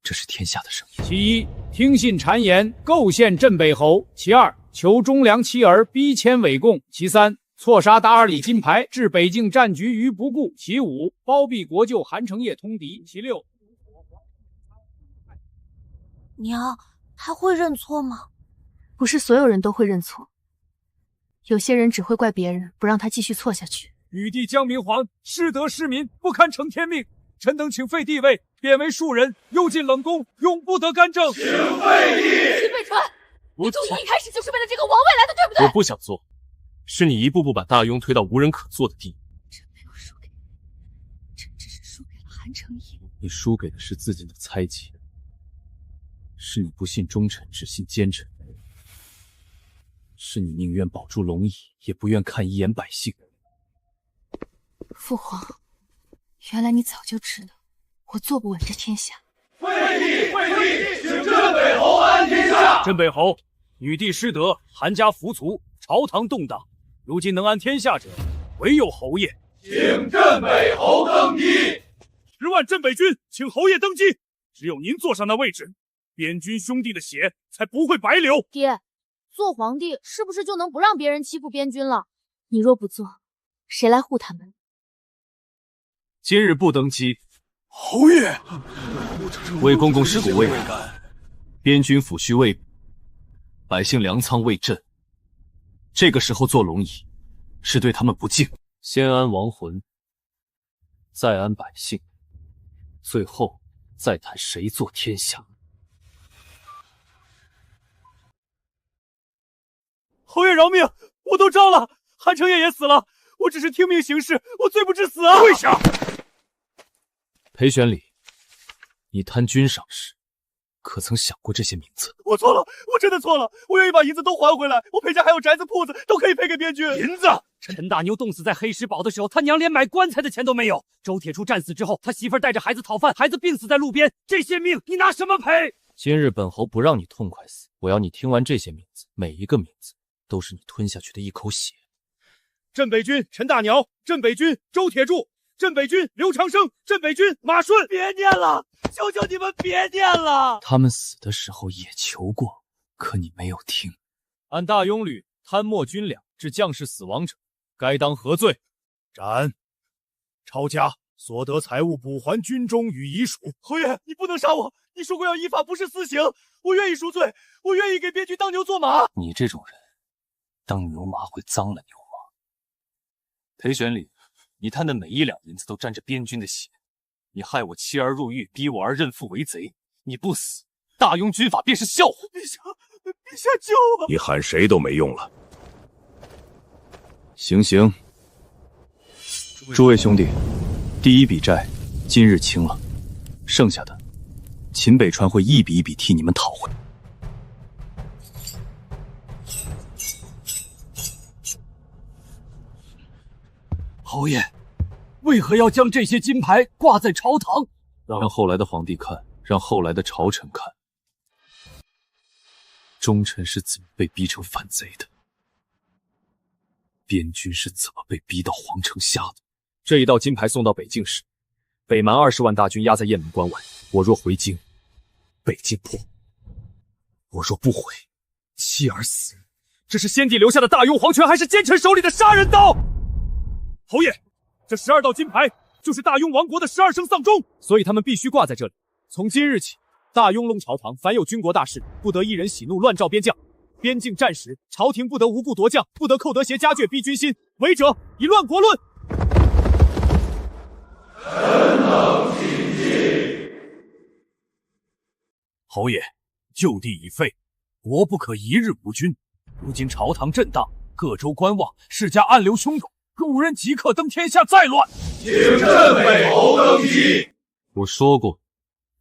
这是天下的声音。其一，听信谗言，构陷镇北侯；其二，求忠良妻儿，逼迁伪贡；其三，错杀大二里金牌，置北境战局于不顾；其五，包庇国舅韩承业通敌；其六，娘，他会认错吗？不是所有人都会认错，有些人只会怪别人，不让他继续错下去。禹帝江明皇失德失民，不堪承天命，臣等请废帝位，贬为庶人，幽禁冷宫，永不得干政。请废帝！秦北川，你从一开始就是为了这个王位来的，对不对？我不想做，是你一步步把大庸推到无人可做的地步。朕没有输给你，朕只是输给了韩承业。你输给的是自己的猜忌，是你不信忠臣，只信奸臣，是你宁愿保住龙椅，也不愿看一眼百姓。父皇，原来你早就知道我坐不稳这天下。废帝！废帝！请镇北侯安天下！镇北侯，禹帝失德，韩家服卒，朝堂动荡，如今能安天下者，唯有侯爷。请镇北侯登基。10万镇北军，请侯爷登基。只有您坐上那位置，边军兄弟的血才不会白流。爹，做皇帝是不是就能不让别人欺负边军了？你若不做，谁来护他们？今日不登基，侯爷，魏公公尸骨未干，边军抚恤未补，百姓粮仓未赈。这个时候做龙椅，是对他们不敬。先安亡魂，再安百姓，最后再谈谁做天下。侯爷饶命，我都招了，韩承业也死了，我只是听命行事，我罪不至死啊！跪下！裴玄礼，你贪军赏识，可曾想过这些名字？我错了，我真的错了，我愿意把银子都还回来，我裴家还有宅子铺子都可以赔给边军。银子！陈大牛冻死在黑石堡的时候，他娘连买棺材的钱都没有。周铁柱战死之后，他媳妇带着孩子讨饭，孩子病死在路边，这些命你拿什么赔？今日本侯不让你痛快死，我要你听完这些名字，每一个名字都是你吞下去的一口血。镇北军陈大鸟，镇北军周铁柱，镇北军刘长生，镇北军马顺。别念了，求求你们别念了！他们死的时候也求过，可你没有听。按大庸律，贪没军粮致将士死亡者，该当何罪？斩。抄家，所得财物补还军中与遗属。侯爷，你不能杀我！你说过要依法，不是私刑。我愿意赎罪，我愿意给边军当牛做马。你这种人，当牛马会脏了牛马。裴玄礼，你贪的每一两银子都沾着边军的血，你害我妻儿入狱，逼我儿认父为贼。你不死，大庸军法便是笑话。陛下救我！你喊谁都没用了。行刑。诸位兄弟，第一笔债今日清了，剩下的秦北川会一笔一笔替你们讨回。侯爷，为何要将这些金牌挂在朝堂？让后来的皇帝看，让后来的朝臣看，忠臣是怎么被逼成反贼的，边军是怎么被逼到皇城下的。这一道金牌送到北境时，北蛮20万大军压在雁门关外。我若回京，北境破；我若不回，妻儿死。这是先帝留下的大庸皇权，还是奸臣手里的杀人刀？侯爷，这12道金牌就是大庸王国的12声丧钟，所以他们必须挂在这里。从今日起，大庸龙朝堂凡有军国大事，不得一人喜怒乱召边将。边境战时，朝廷不得无故夺将，不得寇德挟加倔逼军心，违者以乱国论。臣等谨记。侯爷，旧地已废，国不可一日无君。如今朝堂震荡，各州观望，世家暗流汹涌，更无人即刻登天下再乱。请镇北侯登基。我说过，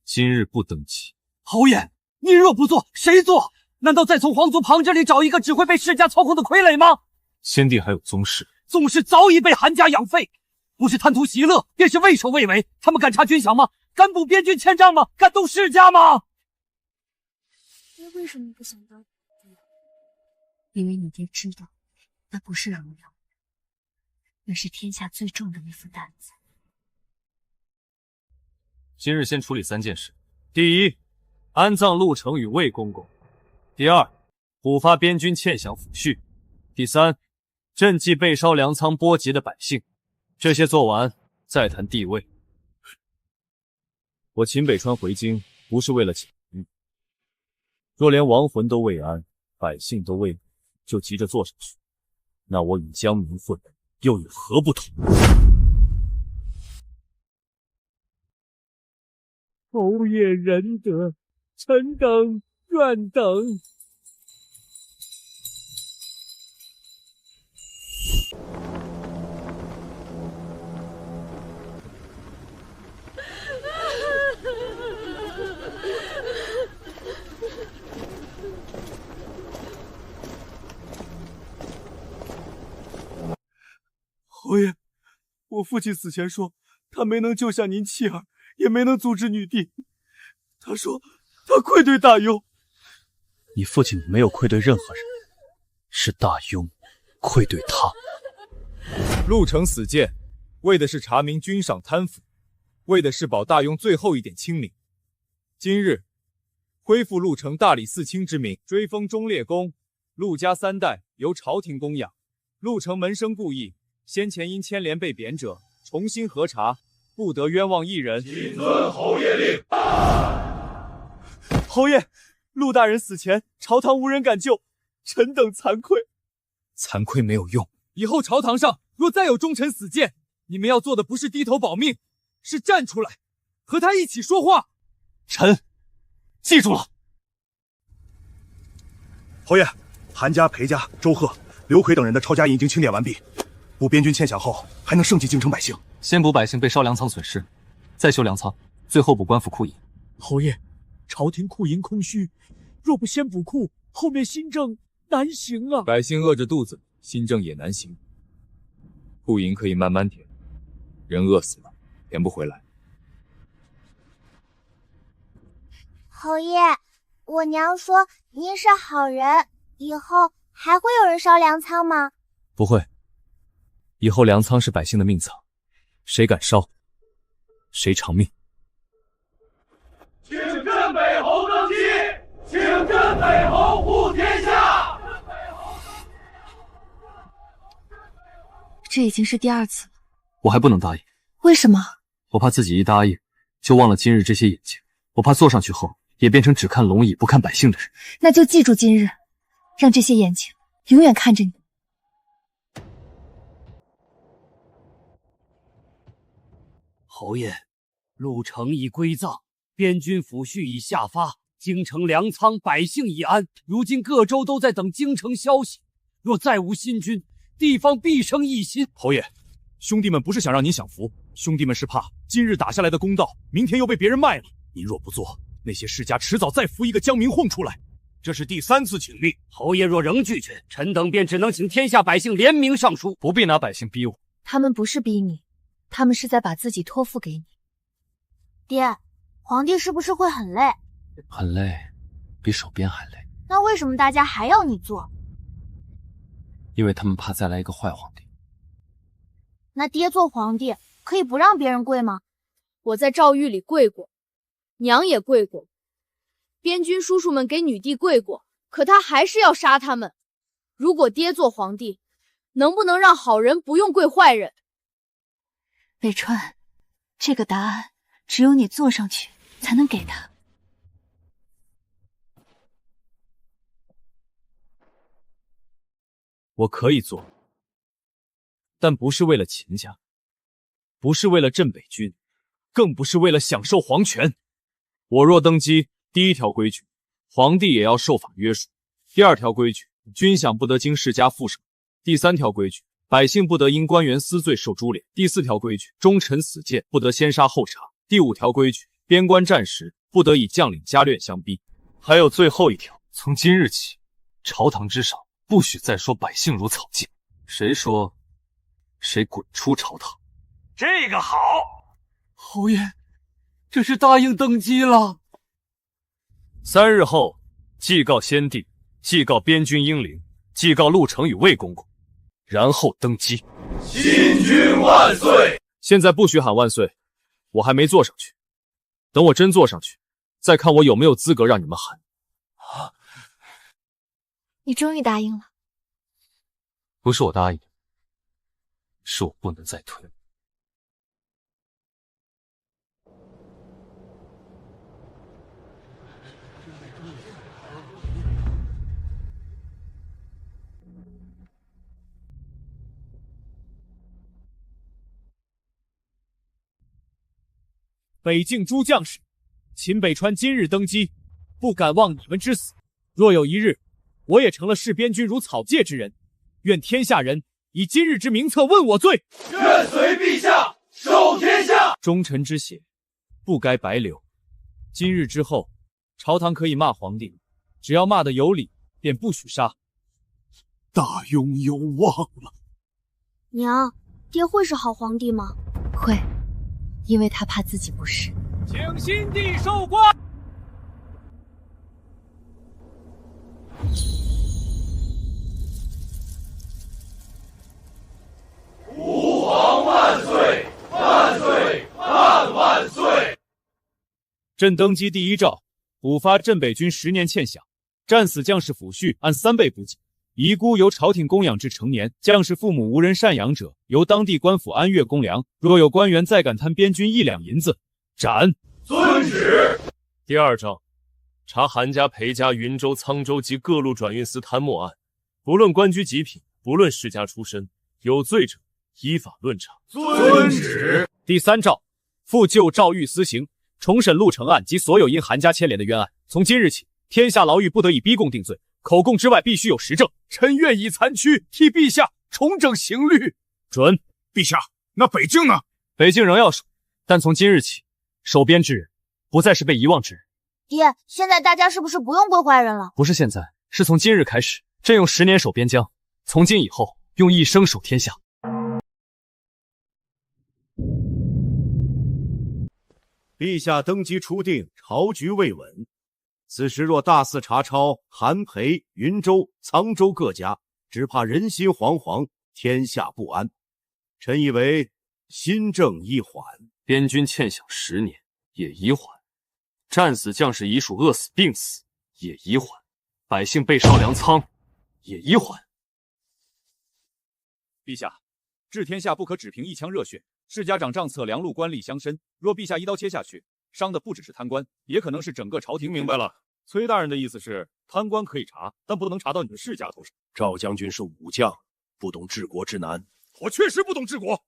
今日不登基。侯爷，您若不做，谁做？难道再从皇族旁这里找一个只会被世家操控的傀儡吗？先帝还有宗室，宗室早已被韩家养废，不是贪图喜乐，便是畏首畏尾。他们敢查军饷吗？敢补边军欠账吗？敢动世家吗？爹为什么不想当皇帝？因为你爹知道，那不是荣耀，那是天下最重的一副担子。今日先处理3件事：第一，安葬陆程与魏公公；第二，补发边军欠饷抚恤；第三，赈济被烧粮仓波及的百姓。这些做完，再谈地位。我秦北川回京，不是为了请御，若连亡魂都未安，百姓都未就急着做上去，那我与江民混又有何不同？侯爷仁德，臣等愿等。侯爷，我父亲死前说，他没能救下您妻儿，也没能阻止女帝。他说他愧对大庸。你父亲没有愧对任何人，是大庸愧对他。陆程死谏，为的是查明君赏贪腐，为的是保大庸最后一点清明。今日恢复陆程大理寺卿之名，追封忠烈公，陆家3代由朝廷供养。陆程门生故意，先前因牵连被贬者，重新核查，不得冤枉一人。谨遵侯爷令。侯爷，陆大人死前，朝堂无人敢救，臣等惭愧。惭愧没有用，以后朝堂上若再有忠臣死谏，你们要做的不是低头保命，是站出来和他一起说话。臣记住了。侯爷，韩家、裴家、周贺、刘奎等人的抄家银已经清点完毕，补边军欠饷后，还能胜济京城百姓。先补百姓被烧粮仓损失，再修粮仓，最后补官府库银。侯爷，朝廷库银空虚，若不先补库，后面新政难行啊！百姓饿着肚子，新政也难行。库银可以慢慢填，人饿死了，填不回来。侯爷，我娘说您是好人，以后还会有人烧粮仓吗？不会，以后粮仓是百姓的命仓，谁敢烧，谁偿命。请镇北侯登基，请镇北侯护天下。这已经是第2次了，我还不能答应。为什么？我怕自己一答应，就忘了今日这些眼睛。我怕坐上去后，也变成只看龙椅不看百姓的人。那就记住今日，让这些眼睛永远看着你。侯爷，陆程已归葬，边军抚恤已下发，京城粮仓百姓已安。如今各州都在等京城消息，若再无新军，地方必生异心。侯爷，兄弟们不是想让您享福，兄弟们是怕今日打下来的公道，明天又被别人卖了。您若不做，那些世家迟早再扶一个江明混出来。这是第3次请命，侯爷若仍拒绝，臣等便只能请天下百姓联名上书。不必拿百姓逼我，他们不是逼你，他们是在把自己托付给你。爹，皇帝是不是会很累？很累，比守边还累。那为什么大家还要你做？因为他们怕再来一个坏皇帝。那爹做皇帝可以不让别人跪吗？我在诏狱里跪过，娘也跪过，边军叔叔们给女帝跪过，可他还是要杀他们。如果爹做皇帝，能不能让好人不用跪坏人？北川，这个答案只有你坐上去才能给他。我可以做，但不是为了秦家，不是为了镇北军，更不是为了享受皇权。我若登基，第1条规矩，皇帝也要受法约束；第2条规矩，军饷不得经世家赋省；第3条规矩，百姓不得因官员私罪受株连；第4条规矩，忠臣死谏不得先杀后查；第5条规矩，边关战时不得以将领家眷相逼。还有最后1条，从今日起，朝堂之上不许再说百姓如草芥，谁说谁滚出朝堂。这个好，侯爷，这是答应登基了。3日后，祭告先帝，祭告边军英灵，祭告陆程与魏公公，然后登基。新君万岁！现在不许喊万岁，我还没坐上去。等我真坐上去，再看我有没有资格让你们喊。你终于答应了。不是我答应，是我不能再推。北境诸将士，秦北川今日登基，不敢忘你们之死。若有一日，我也成了弑边君如草芥之人，愿天下人以今日之名册问我罪。愿随陛下守天下。忠臣之血，不该白流。今日之后，朝堂可以骂皇帝，只要骂得有理，便不许杀。大庸有望了。娘，爹会是好皇帝吗？会，因为他怕自己不是。请新帝授官。吾皇万岁！万岁！万万岁！朕登基第一诏，补发镇北军10年欠饷，战死将士抚恤按3倍补给。遗孤由朝廷供养至成年，将士父母无人赡养者，由当地官府按月公粮。若有官员再敢贪边军1两银子，斩。遵旨。第二诏，查韩家、裴家、云州、沧州及各路转运司贪墨案，不论官居极品，不论世家出身，有罪者依法论查。遵旨。第三诏，复就诏狱私刑，重审陆城案及所有因韩家牵连的冤案。从今日起，天下牢狱不得以逼供定罪，口供之外必须有实证。臣愿以残躯替陛下重整刑律。准。陛下，那北境呢？北境仍要守，但从今日起，守边之人不再是被遗忘之人。爹，现在大家是不是不用归怀人了？不是现在，是从今日开始，朕用10年守边疆，从今以后用1生守天下。陛下登基初定，朝局未稳。此时若大肆查抄韩裴、云州、沧州各家，只怕人心惶惶，天下不安。臣以为新政宜缓，边军欠饷10年也宜缓，战死将士遗属饿死、病死也宜缓，百姓被烧粮仓也宜缓。陛下，治天下不可只凭一腔热血，世家长账册良禄官吏相申。若陛下一刀切下去，伤的不只是贪官，也可能是整个朝廷。明白了，崔大人的意思是，贪官可以查，但不能查到你们世家头上。赵将军是武将，不懂治国之难。我确实不懂治国，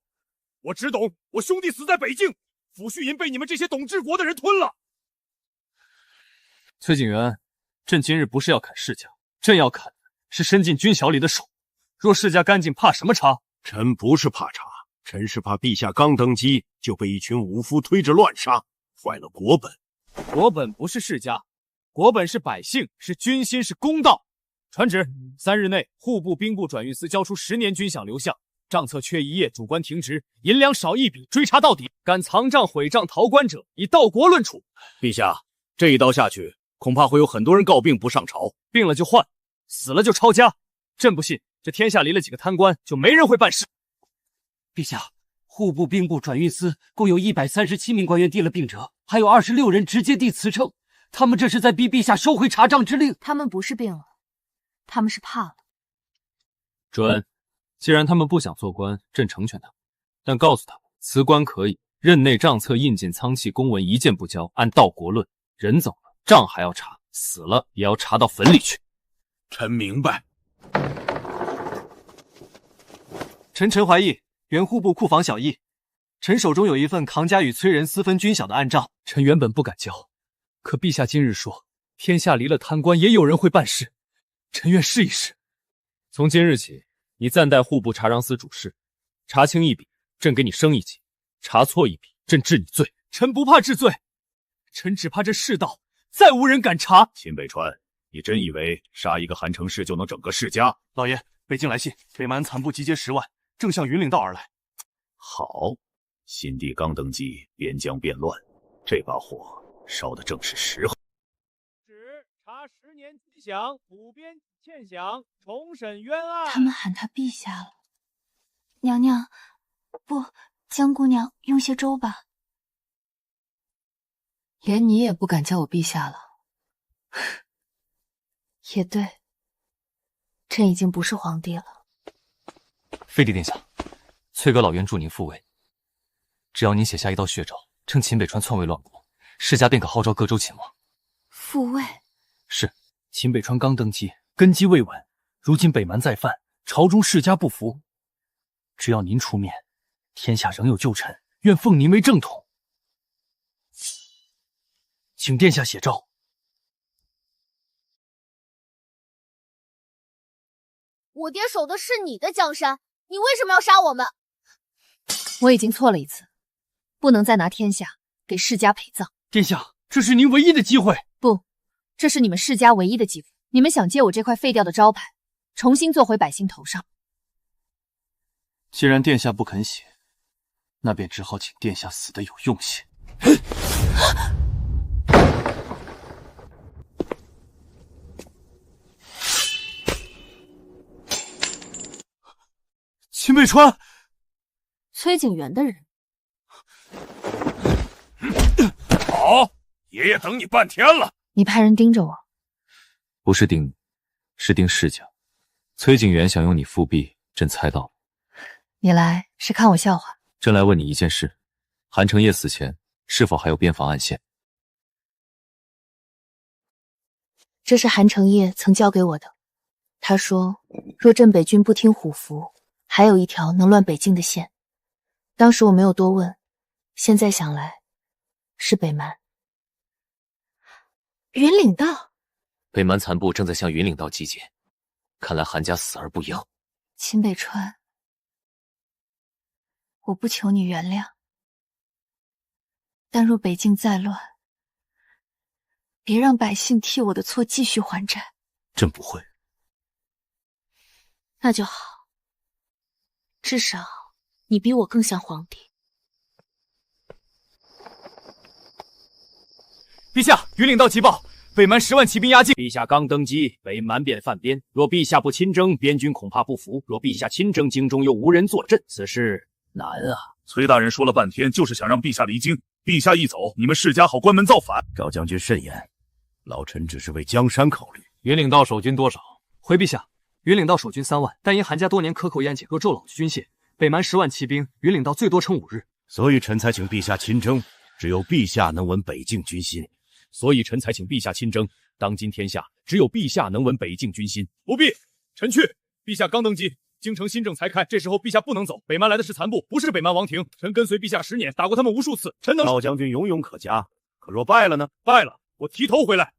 我只懂我兄弟死在北境，抚恤银被你们这些懂治国的人吞了。崔景元，朕今日不是要砍世家，朕要砍的是伸进军小里的手。若世家干净，怕什么查？臣不是怕查，臣是怕陛下刚登基就被一群武夫推着乱杀，坏了国本。国本不是世家，国本是百姓，是军心，是公道。传旨，3日内户部、兵部、转运司交出10年军饷流向，账册缺1页，主官停职，银两少1笔，追查到底。敢藏账、毁账、逃官者，以盗国论处。陛下，这一刀下去，恐怕会有很多人告病不上朝，病了就换，死了就抄家。朕不信这天下离了几个贪官，就没人会办事。陛下，户部、兵部、转运司共有137名官员递了病折，还有26人直接递辞呈。他们这是在逼陛下收回查账之令。他们不是病了，他们是怕了。准。既然他们不想做官，朕成全他们，但告诉他们，辞官可以，任内账册印进仓契公文一件不交，按盗国论。人走了，账还要查，死了也要查到坟里去。臣明白。臣陈怀义，原户部库房小役。臣手中有一份扛家与崔仁私分军饷的案账，臣原本不敢交，可陛下今日说，天下离了贪官，也有人会办事，臣愿试一试。从今日起，你暂代户部查账司主事，查清一笔，朕给你升1级；查错一笔，朕治你罪。臣不怕治罪，臣只怕这世道再无人敢查。秦北川，你真以为杀一个韩城市就能整个世家？老爷，北京来信，北蛮残部集结10万，正向云岭道而来。好，新帝刚登基，边疆变乱，这把火烧的正是时候。旨查10年军饷，补边欠饷，重审冤案。他们喊他陛下了。娘娘，不，江姑娘用些粥吧。连你也不敢叫我陛下了。也对，朕已经不是皇帝了。废帝殿下，崔阁老院助您复位，只要您写下一道血诏，称秦北川篡位乱国，世家便可号召各州勤王。复位？是。秦北川刚登基，根基未稳，如今北蛮再犯，朝中世家不服。只要您出面，天下仍有旧臣，愿奉您为正统。请殿下写诏。我爹守的是你的江山，你为什么要杀我们？我已经错了一次，不能再拿天下给世家陪葬。殿下，这是您唯一的机会。不，这是你们世家唯一的机会。你们想借我这块废掉的招牌，重新做回百姓头上。既然殿下不肯写，那便只好请殿下死得有用些。秦北川，崔景元的人。好，爷爷等你半天了。你派人盯着我？不是盯你，是盯世家。崔景元想用你复辟，朕猜到了。你来是看我笑话？朕来问你一件事：韩承业死前是否还有边防暗线？这是韩承业曾交给我的。他说，若镇北军不听虎符，还有一条能乱北境的线。当时我没有多问，现在想来，是北蛮。云岭道。北蛮残部正在向云岭道集结，看来韩家死而不赢。秦北川，我不求你原谅，但若北境再乱，别让百姓替我的错继续还债。朕不会。那就好，至少你比我更像皇帝。陛下，云岭道急报，北蛮10万骑兵压境。陛下刚登基，北蛮便犯边。若陛下不亲征，边军恐怕不服；若陛下亲征，京中又无人坐镇，此事难啊！崔大人说了半天，就是想让陛下离京。陛下一走，你们世家好关门造反。赵将军慎言，老臣只是为江山考虑。云岭道守军多少？回陛下，云岭道守军3万，但因韩家多年克扣燕姐，若骤老去军械，北蛮10万骑兵，云岭道最多撑5日。所以臣才请陛下亲征，只有陛下能稳北境军心。所以臣才请陛下亲征。当今天下，只有陛下能稳北境军心。不必，臣去。陛下刚登基，京城新政才开，这时候陛下不能走。北蛮来的是残部，不是北蛮王庭。臣跟随陛下10年，打过他们无数次。臣能。赵将军勇勇可嘉，可若败了呢？败了，我提头回来。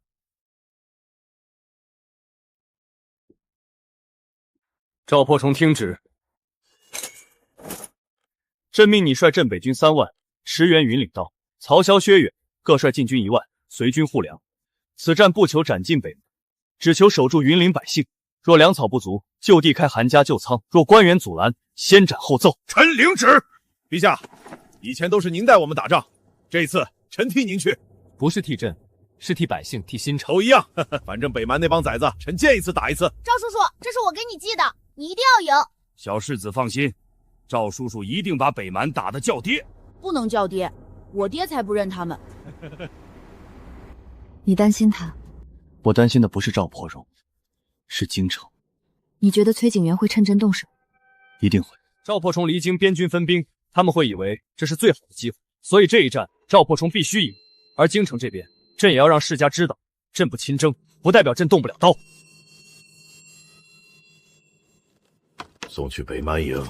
赵破虫听旨，朕命你率镇北军3万，驰援云岭道，曹骁、薛远各率禁军1万，随军护粮。此战不求斩尽北蛮，只求守住云岭百姓。若粮草不足，就地开韩家旧仓；若官员阻拦，先斩后奏。臣领旨。陛下，以前都是您带我们打仗，这一次臣替您去。不是替朕，是替百姓，替新朝。都一样，反正北蛮那帮崽子，臣见一次打一次。赵叔叔，这是我给你记的，你一定要赢。小世子放心，赵叔叔一定把北蛮打得叫爹。不能叫爹，我爹才不认他们。你担心他？我担心的不是赵破荣，是京城。你觉得崔景元会趁真动手？一定会。赵破虫离京，边军分兵，他们会以为这是最好的机会，所以这一战赵破虫必须赢。而京城这边，朕也要让世家知道，朕不亲征，不代表朕动不了刀。送去北蛮营。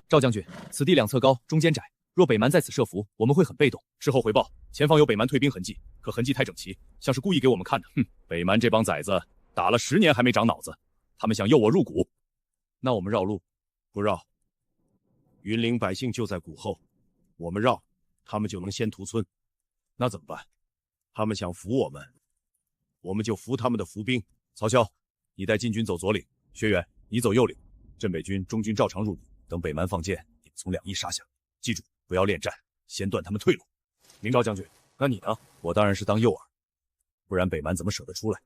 赵将军，此地两侧高，中间窄。若北蛮在此设伏，我们会很被动。事后回报，前方有北蛮退兵痕迹，可痕迹太整齐，像是故意给我们看的。北蛮这帮崽子打了10年还没长脑子，他们想诱我入股，那我们绕路。不绕。云岭百姓就在谷后，我们绕，他们就能先屠村。那怎么办？他们想扶我们，我们就扶他们的伏兵。曹骁，你带禁军走左岭，薛远，你走右岭。镇北军中军照常入鲁，等北蛮放箭，你们从两翼杀下。记住，不要恋战，先断他们退路。明赵将军，那你呢？我当然是当诱饵，不然北蛮怎么舍得出来？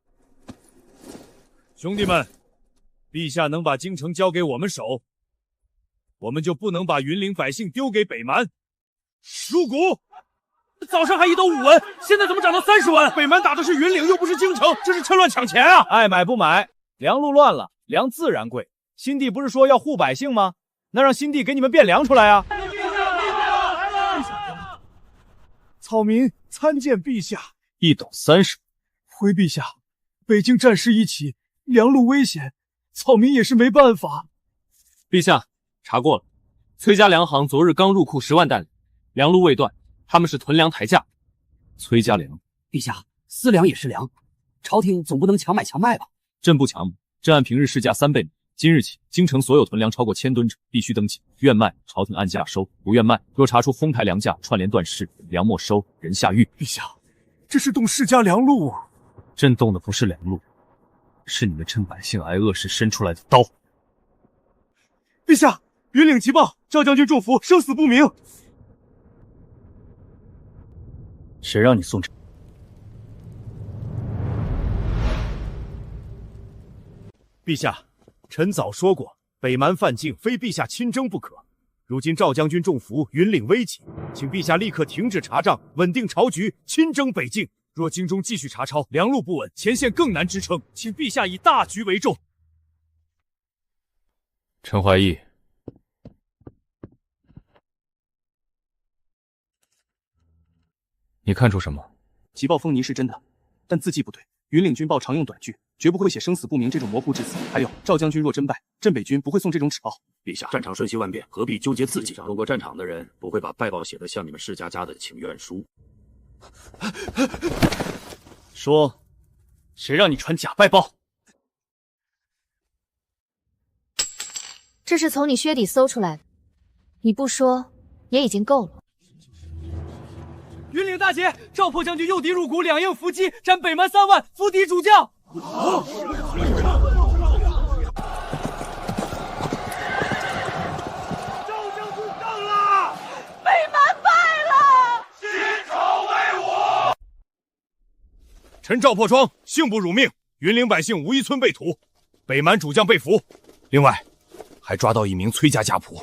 兄弟们，陛下能把京城交给我们守，我们就不能把云岭百姓丢给北蛮。入股！早上还1斗5文，现在怎么涨到30文？北蛮打的是云岭，又不是京城，这是趁乱抢钱啊！爱买不买，粮路乱了，粮自然贵。新帝不是说要护百姓吗？那让新帝给你们变粮出来啊！草民参见陛下。1斗30。回陛下，北京战事一起，粮路危险，草民也是没办法。陛下，查过了，崔家粮行昨日刚入库10万担粮，粮路未断，他们是囤粮抬价。崔家粮，陛下，私粮也是粮，朝廷总不能强买强卖吧？朕不强买，朕按平日市价3倍买。今日起，京城所有囤粮超过1000吨者必须登记，愿卖朝廷按价收，不愿卖，若查出哄抬粮价、串联断市，粮没收，人下狱。陛下，这是动世家粮路。朕动的不是粮路，是你们趁百姓挨饿时伸出来的刀。陛下，云岭急报，赵将军中伏，生死不明。谁让你送这？陛下，臣早说过，北蛮犯境，非陛下亲征不可。如今赵将军中伏，云岭危急，请陛下立刻停止查账，稳定朝局，亲征北境。若京中继续查抄，粮路不稳，前线更难支撑，请陛下以大局为重。陈怀义，你看出什么？急报风泥是真的，但字迹不对。云岭军报常用短句，绝不会写生死不明这种模糊之词。还有，赵将军若真败，镇北军不会送这种纸报。陛下，战场瞬息万变，何必纠结字迹？走过战场的人不会把败报写得像你们世家家的请愿书。说，谁让你传假败报？这是从你靴底搜出来的，你不说也已经够了。云岭大捷，赵破将军诱敌入谷，两应伏击，斩北蛮3万，伏敌主将。赵将军胜了，北蛮败了，新朝为我。臣赵破窗幸不辱命，云岭百姓无一村被屠，北蛮主将被俘。另外，还抓到1名崔家家仆。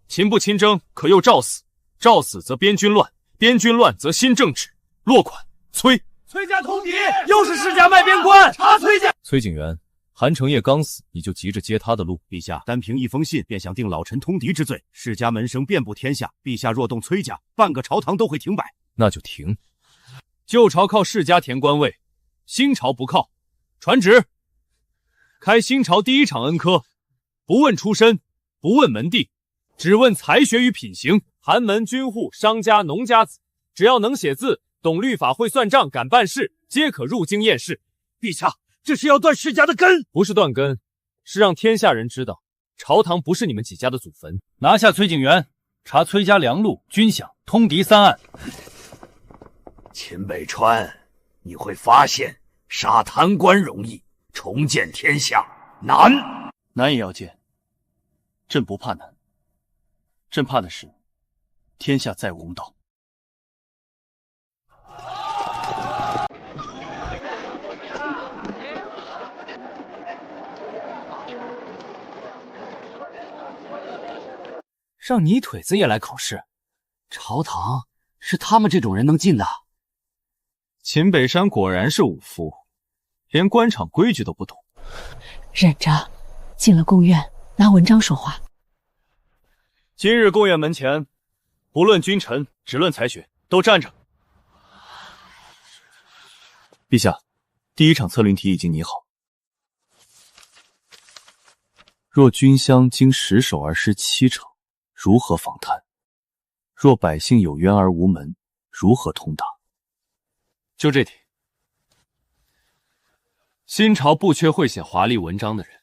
秦不亲征，可又赵死。赵死则边军乱，边军乱则新政治。落款：崔。崔家通敌，又是世家卖边关，查崔家。崔景元，韩承业刚死，你就急着接他的路？陛下单凭一封信便想定老臣通敌之罪，世家门生遍布天下，陛下若动崔家，半个朝堂都会停摆。那就停。旧朝靠世家填官位，新朝不靠。传旨，开新朝第1场恩科，不问出身，不问门第，只问才学与品行。寒门军户、商家、农家子，只要能写字、懂律法、会算账、敢办事，皆可入京验视。陛下，这是要断世家的根，不是断根，是让天下人知道，朝堂不是你们几家的祖坟。拿下崔景元，查崔家粮路、军饷、通敌3案。秦北川，你会发现，杀贪官容易，重建天下难。难也要建，朕不怕难，朕怕的是天下再无公道。让泥腿子也来考试，朝堂是他们这种人能进的？秦北山果然是武夫，连官场规矩都不懂。忍着，进了贡院，拿文章说话。今日贡院门前，不论君臣，只论才学，都站着。陛下，第1场策论题已经拟好。若军饷经10手而失7成，如何访贪？若百姓有冤而无门，如何通达？就这题。新朝不缺会写华丽文章的人，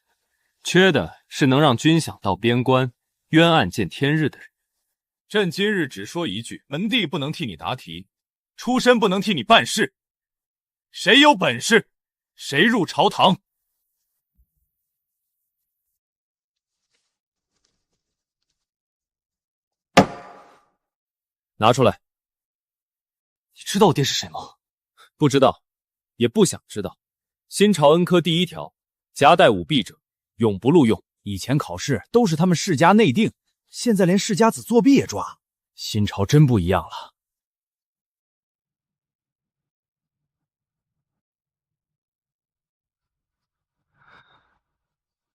缺的是能让军饷到边关，冤案见天日的人。朕今日只说一句：门第不能替你答题，出身不能替你办事。谁有本事，谁入朝堂。拿出来。你知道我爹是谁吗？不知道，也不想知道。新朝恩科第1条，夹带舞弊者，永不录用。以前考试都是他们世家内定，现在连世家子作弊也抓。新朝真不一样了。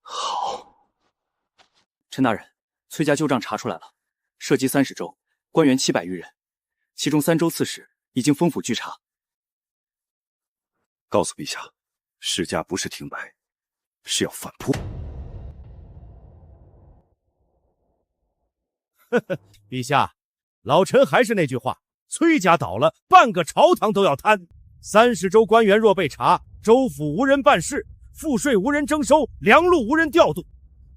好，陈大人，崔家旧账查出来了，涉及30州，官员700余人，其中3州刺史已经封府具查。告诉陛下，世家不是停摆，是要反扑。陛下，老臣还是那句话，崔家倒了，半个朝堂都要瘫。30州官员若被查，州府无人办事，赋税无人征收，粮禄无人调度，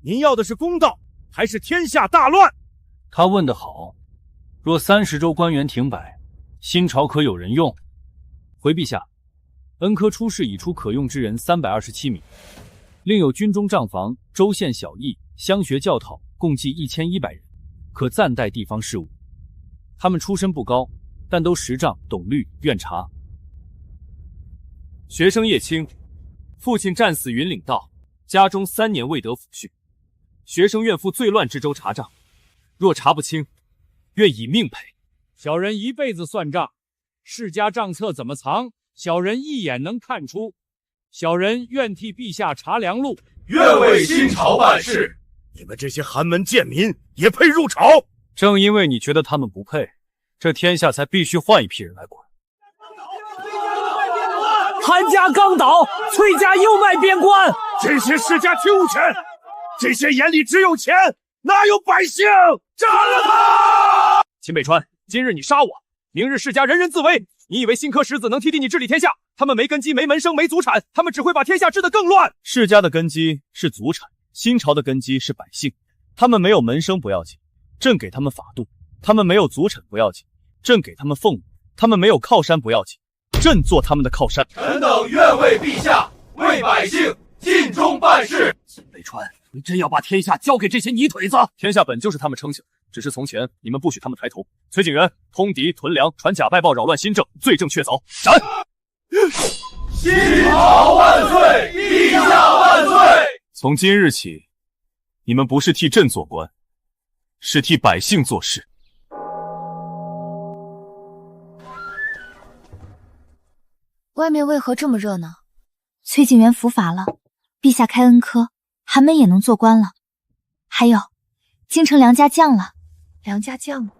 您要的是公道，还是天下大乱？他问得好，若30州官员停摆，新朝可有人用？回陛下，恩科出事已出可用之人327名，另有军中账房、州县小役、乡学教讨，共计1100人，可暂代地方事务。他们出身不高，但都识账、懂律、愿查。学生叶青，父亲战死云岭道，家中3年未得抚恤，学生愿赴最乱之州查账，若查不清，愿以命赔。小人一辈子算账，世家账册怎么藏，小人一眼能看出。小人愿替陛下查粮禄，愿为新朝办事。你们这些寒门贱民也配入朝？正因为你觉得他们不配，这天下才必须换一批人来管。韩家刚倒，崔家又卖边关，这些世家听务权，这些眼里只有钱，哪有百姓？斩了他！秦北川，今日你杀我，明日世家人人自危。你以为新科十子能替你治理天下？他们没根基、没门生、没祖产，他们只会把天下治得更乱。世家的根基是祖产，新朝的根基是百姓。他们没有门生不要紧，朕给他们法度；他们没有祖产不要紧，朕给他们俸禄；他们没有靠山不要紧，朕做他们的靠山。臣等愿为陛下、为百姓尽忠办事。秦北川，你真要把天下交给这些泥腿子？天下本就是他们撑起来，只是从前你们不许他们抬头。崔景元通敌屯粮，传假败报，扰乱新政，罪证确凿，斩！新朝万岁！陛下万岁！从今日起，你们不是替朕做官，是替百姓做事。外面为何这么热闹？崔景元伏法了，陛下开恩科，寒门也能做官了。还有，京城粮价降了。粮价降了。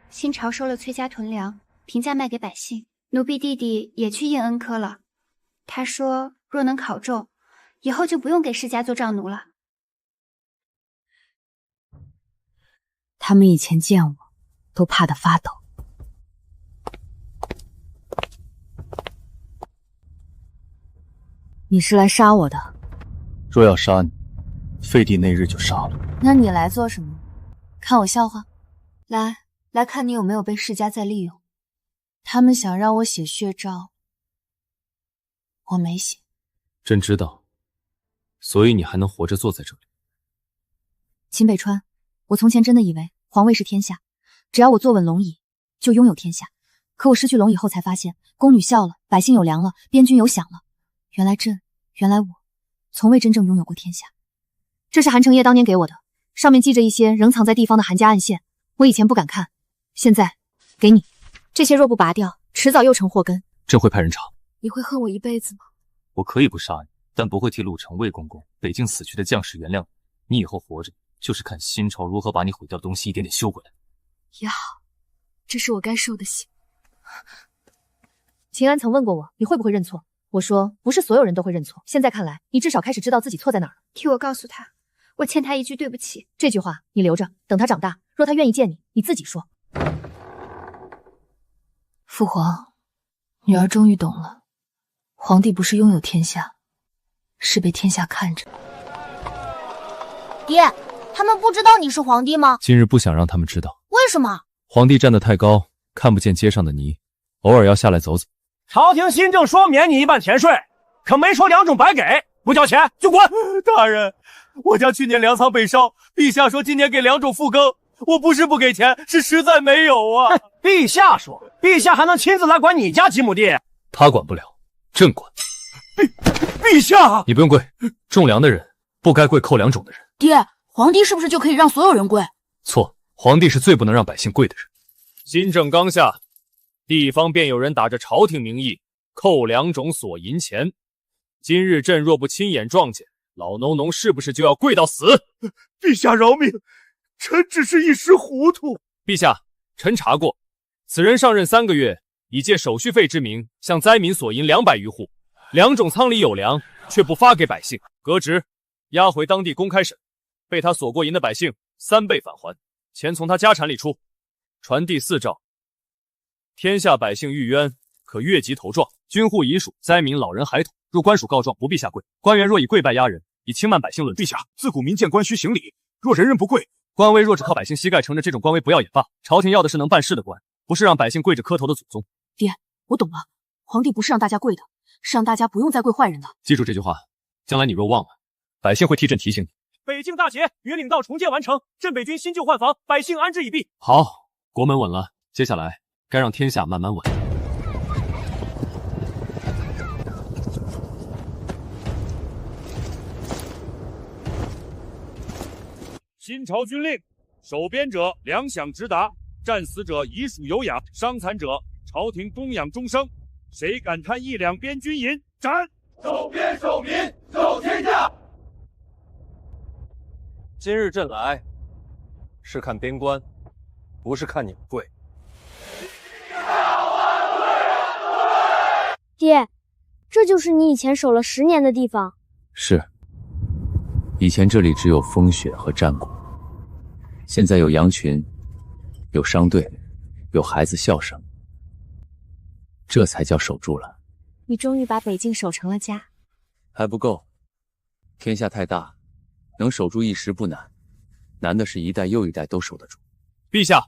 新朝收了崔家屯粮，平价卖给百姓。奴婢弟弟也去应恩科了。他说，若能考中，以后就不用给世家做账奴了。他们以前见我，都怕得发抖。你是来杀我的？若要杀你，废帝那日就杀了。那你来做什么？看我笑话？来看你有没有被世家再利用。他们想让我写血诏，我没写。朕知道，所以你还能活着坐在这里。秦北川，我从前真的以为皇位是天下，只要我坐稳龙椅，就拥有天下。可我失去龙椅后才发现，宫女笑了，百姓有粮了，边军有饷了。原来我，从未真正拥有过天下。这是韩承业当年给我的，上面记着一些仍藏在地方的韩家暗线，我以前不敢看，现在给你。这些若不拔掉，迟早又成祸根。朕会派人查。你会恨我一辈子吗？我可以不杀你，但不会替陆城、魏公公、北境死去的将士原谅你。你以后活着，就是看新朝如何把你毁掉的东西一点点修回来。也好，这是我该受的刑。秦安曾问过我，你会不会认错？我说，不是所有人都会认错。现在看来，你至少开始知道自己错在哪儿了。替我告诉他，我欠他一句对不起。这句话你留着，等他长大，若他愿意见你，你自己说。父皇，女儿终于懂了，皇帝不是拥有天下，是被天下看着。爹，他们不知道你是皇帝吗？今日不想让他们知道。为什么？皇帝站得太高，看不见街上的泥，偶尔要下来走走。朝廷新政说免你一半田税，可没说粮种白给，不交钱就滚！大人，我家去年粮仓被烧，陛下说今年给粮种复耕，我不是不给钱，是实在没有啊。陛下说，陛下还能亲自来管你家几亩地？他管不了，朕管。陛下，你不用跪，种粮的人不该跪扣粮种的人。爹，皇帝是不是就可以让所有人跪？错，皇帝是最不能让百姓跪的人。新政刚下，地方便有人打着朝廷名义扣粮种索银钱。今日朕若不亲眼撞见，老农农是不是就要跪到死？陛下饶命，臣只是一时糊涂。陛下，臣查过，此人上任3个月，以借手续费之名向灾民索银200余户，粮种仓里有粮，却不发给百姓，革职，押回当地公开审。被他索过银的百姓3倍返还，钱从他家产里出。传第4诏：天下百姓遇冤，可越级投状，军户遗属、灾民、老人、孩童入官署告状，不必下跪。官员若以跪拜压人，以轻慢百姓论。陛下，自古民见官须行礼，若人人不跪，官威若只靠百姓膝盖撑着，这种官威不要也罢。朝廷要的是能办事的官，不是让百姓跪着磕头的祖宗。爹，我懂了，皇帝不是让大家跪的，是让大家不用再跪坏人的。记住这句话，将来你若忘了，百姓会替朕提醒你。北境大捷，云岭道重建完成，镇北军新旧换防，百姓安之以毕。好，国门稳了，接下来该让天下慢慢稳。新朝军令：守边者粮饷直达，战死者遗属有养，伤残者朝廷供养终生。谁敢贪1两边军银，斩！守边守民守天下。今日朕来，是看边关，不是看你们跪。爹，这就是你以前守了10年的地方。是，以前这里只有风雪和战鼓，现在有羊群，有商队，有孩子笑声，这才叫守住了。你终于把北境守成了家。还不够，天下太大，能守住一时不难，难的是一代又一代都守得住。陛下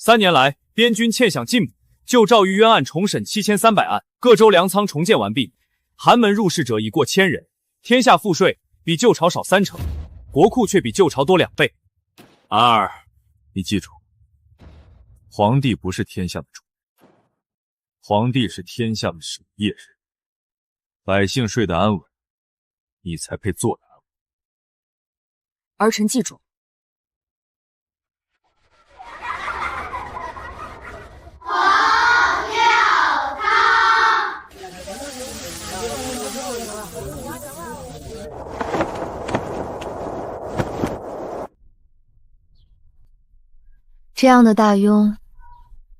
，3年来边军欠饷进补，旧诏预冤案重审7300案，各州粮仓重建完毕，寒门入仕者已过1000人，天下赋税比旧朝少30%，国库却比旧朝多2倍。安儿，你记住，皇帝不是天下的主，皇帝是天下的守夜人。百姓睡得安稳，你才配坐得安稳。儿臣记住。黄六汤。这样的大庸，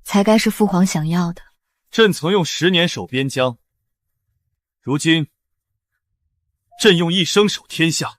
才该是父皇想要的。朕曾用10年守边疆，如今朕用1生守天下。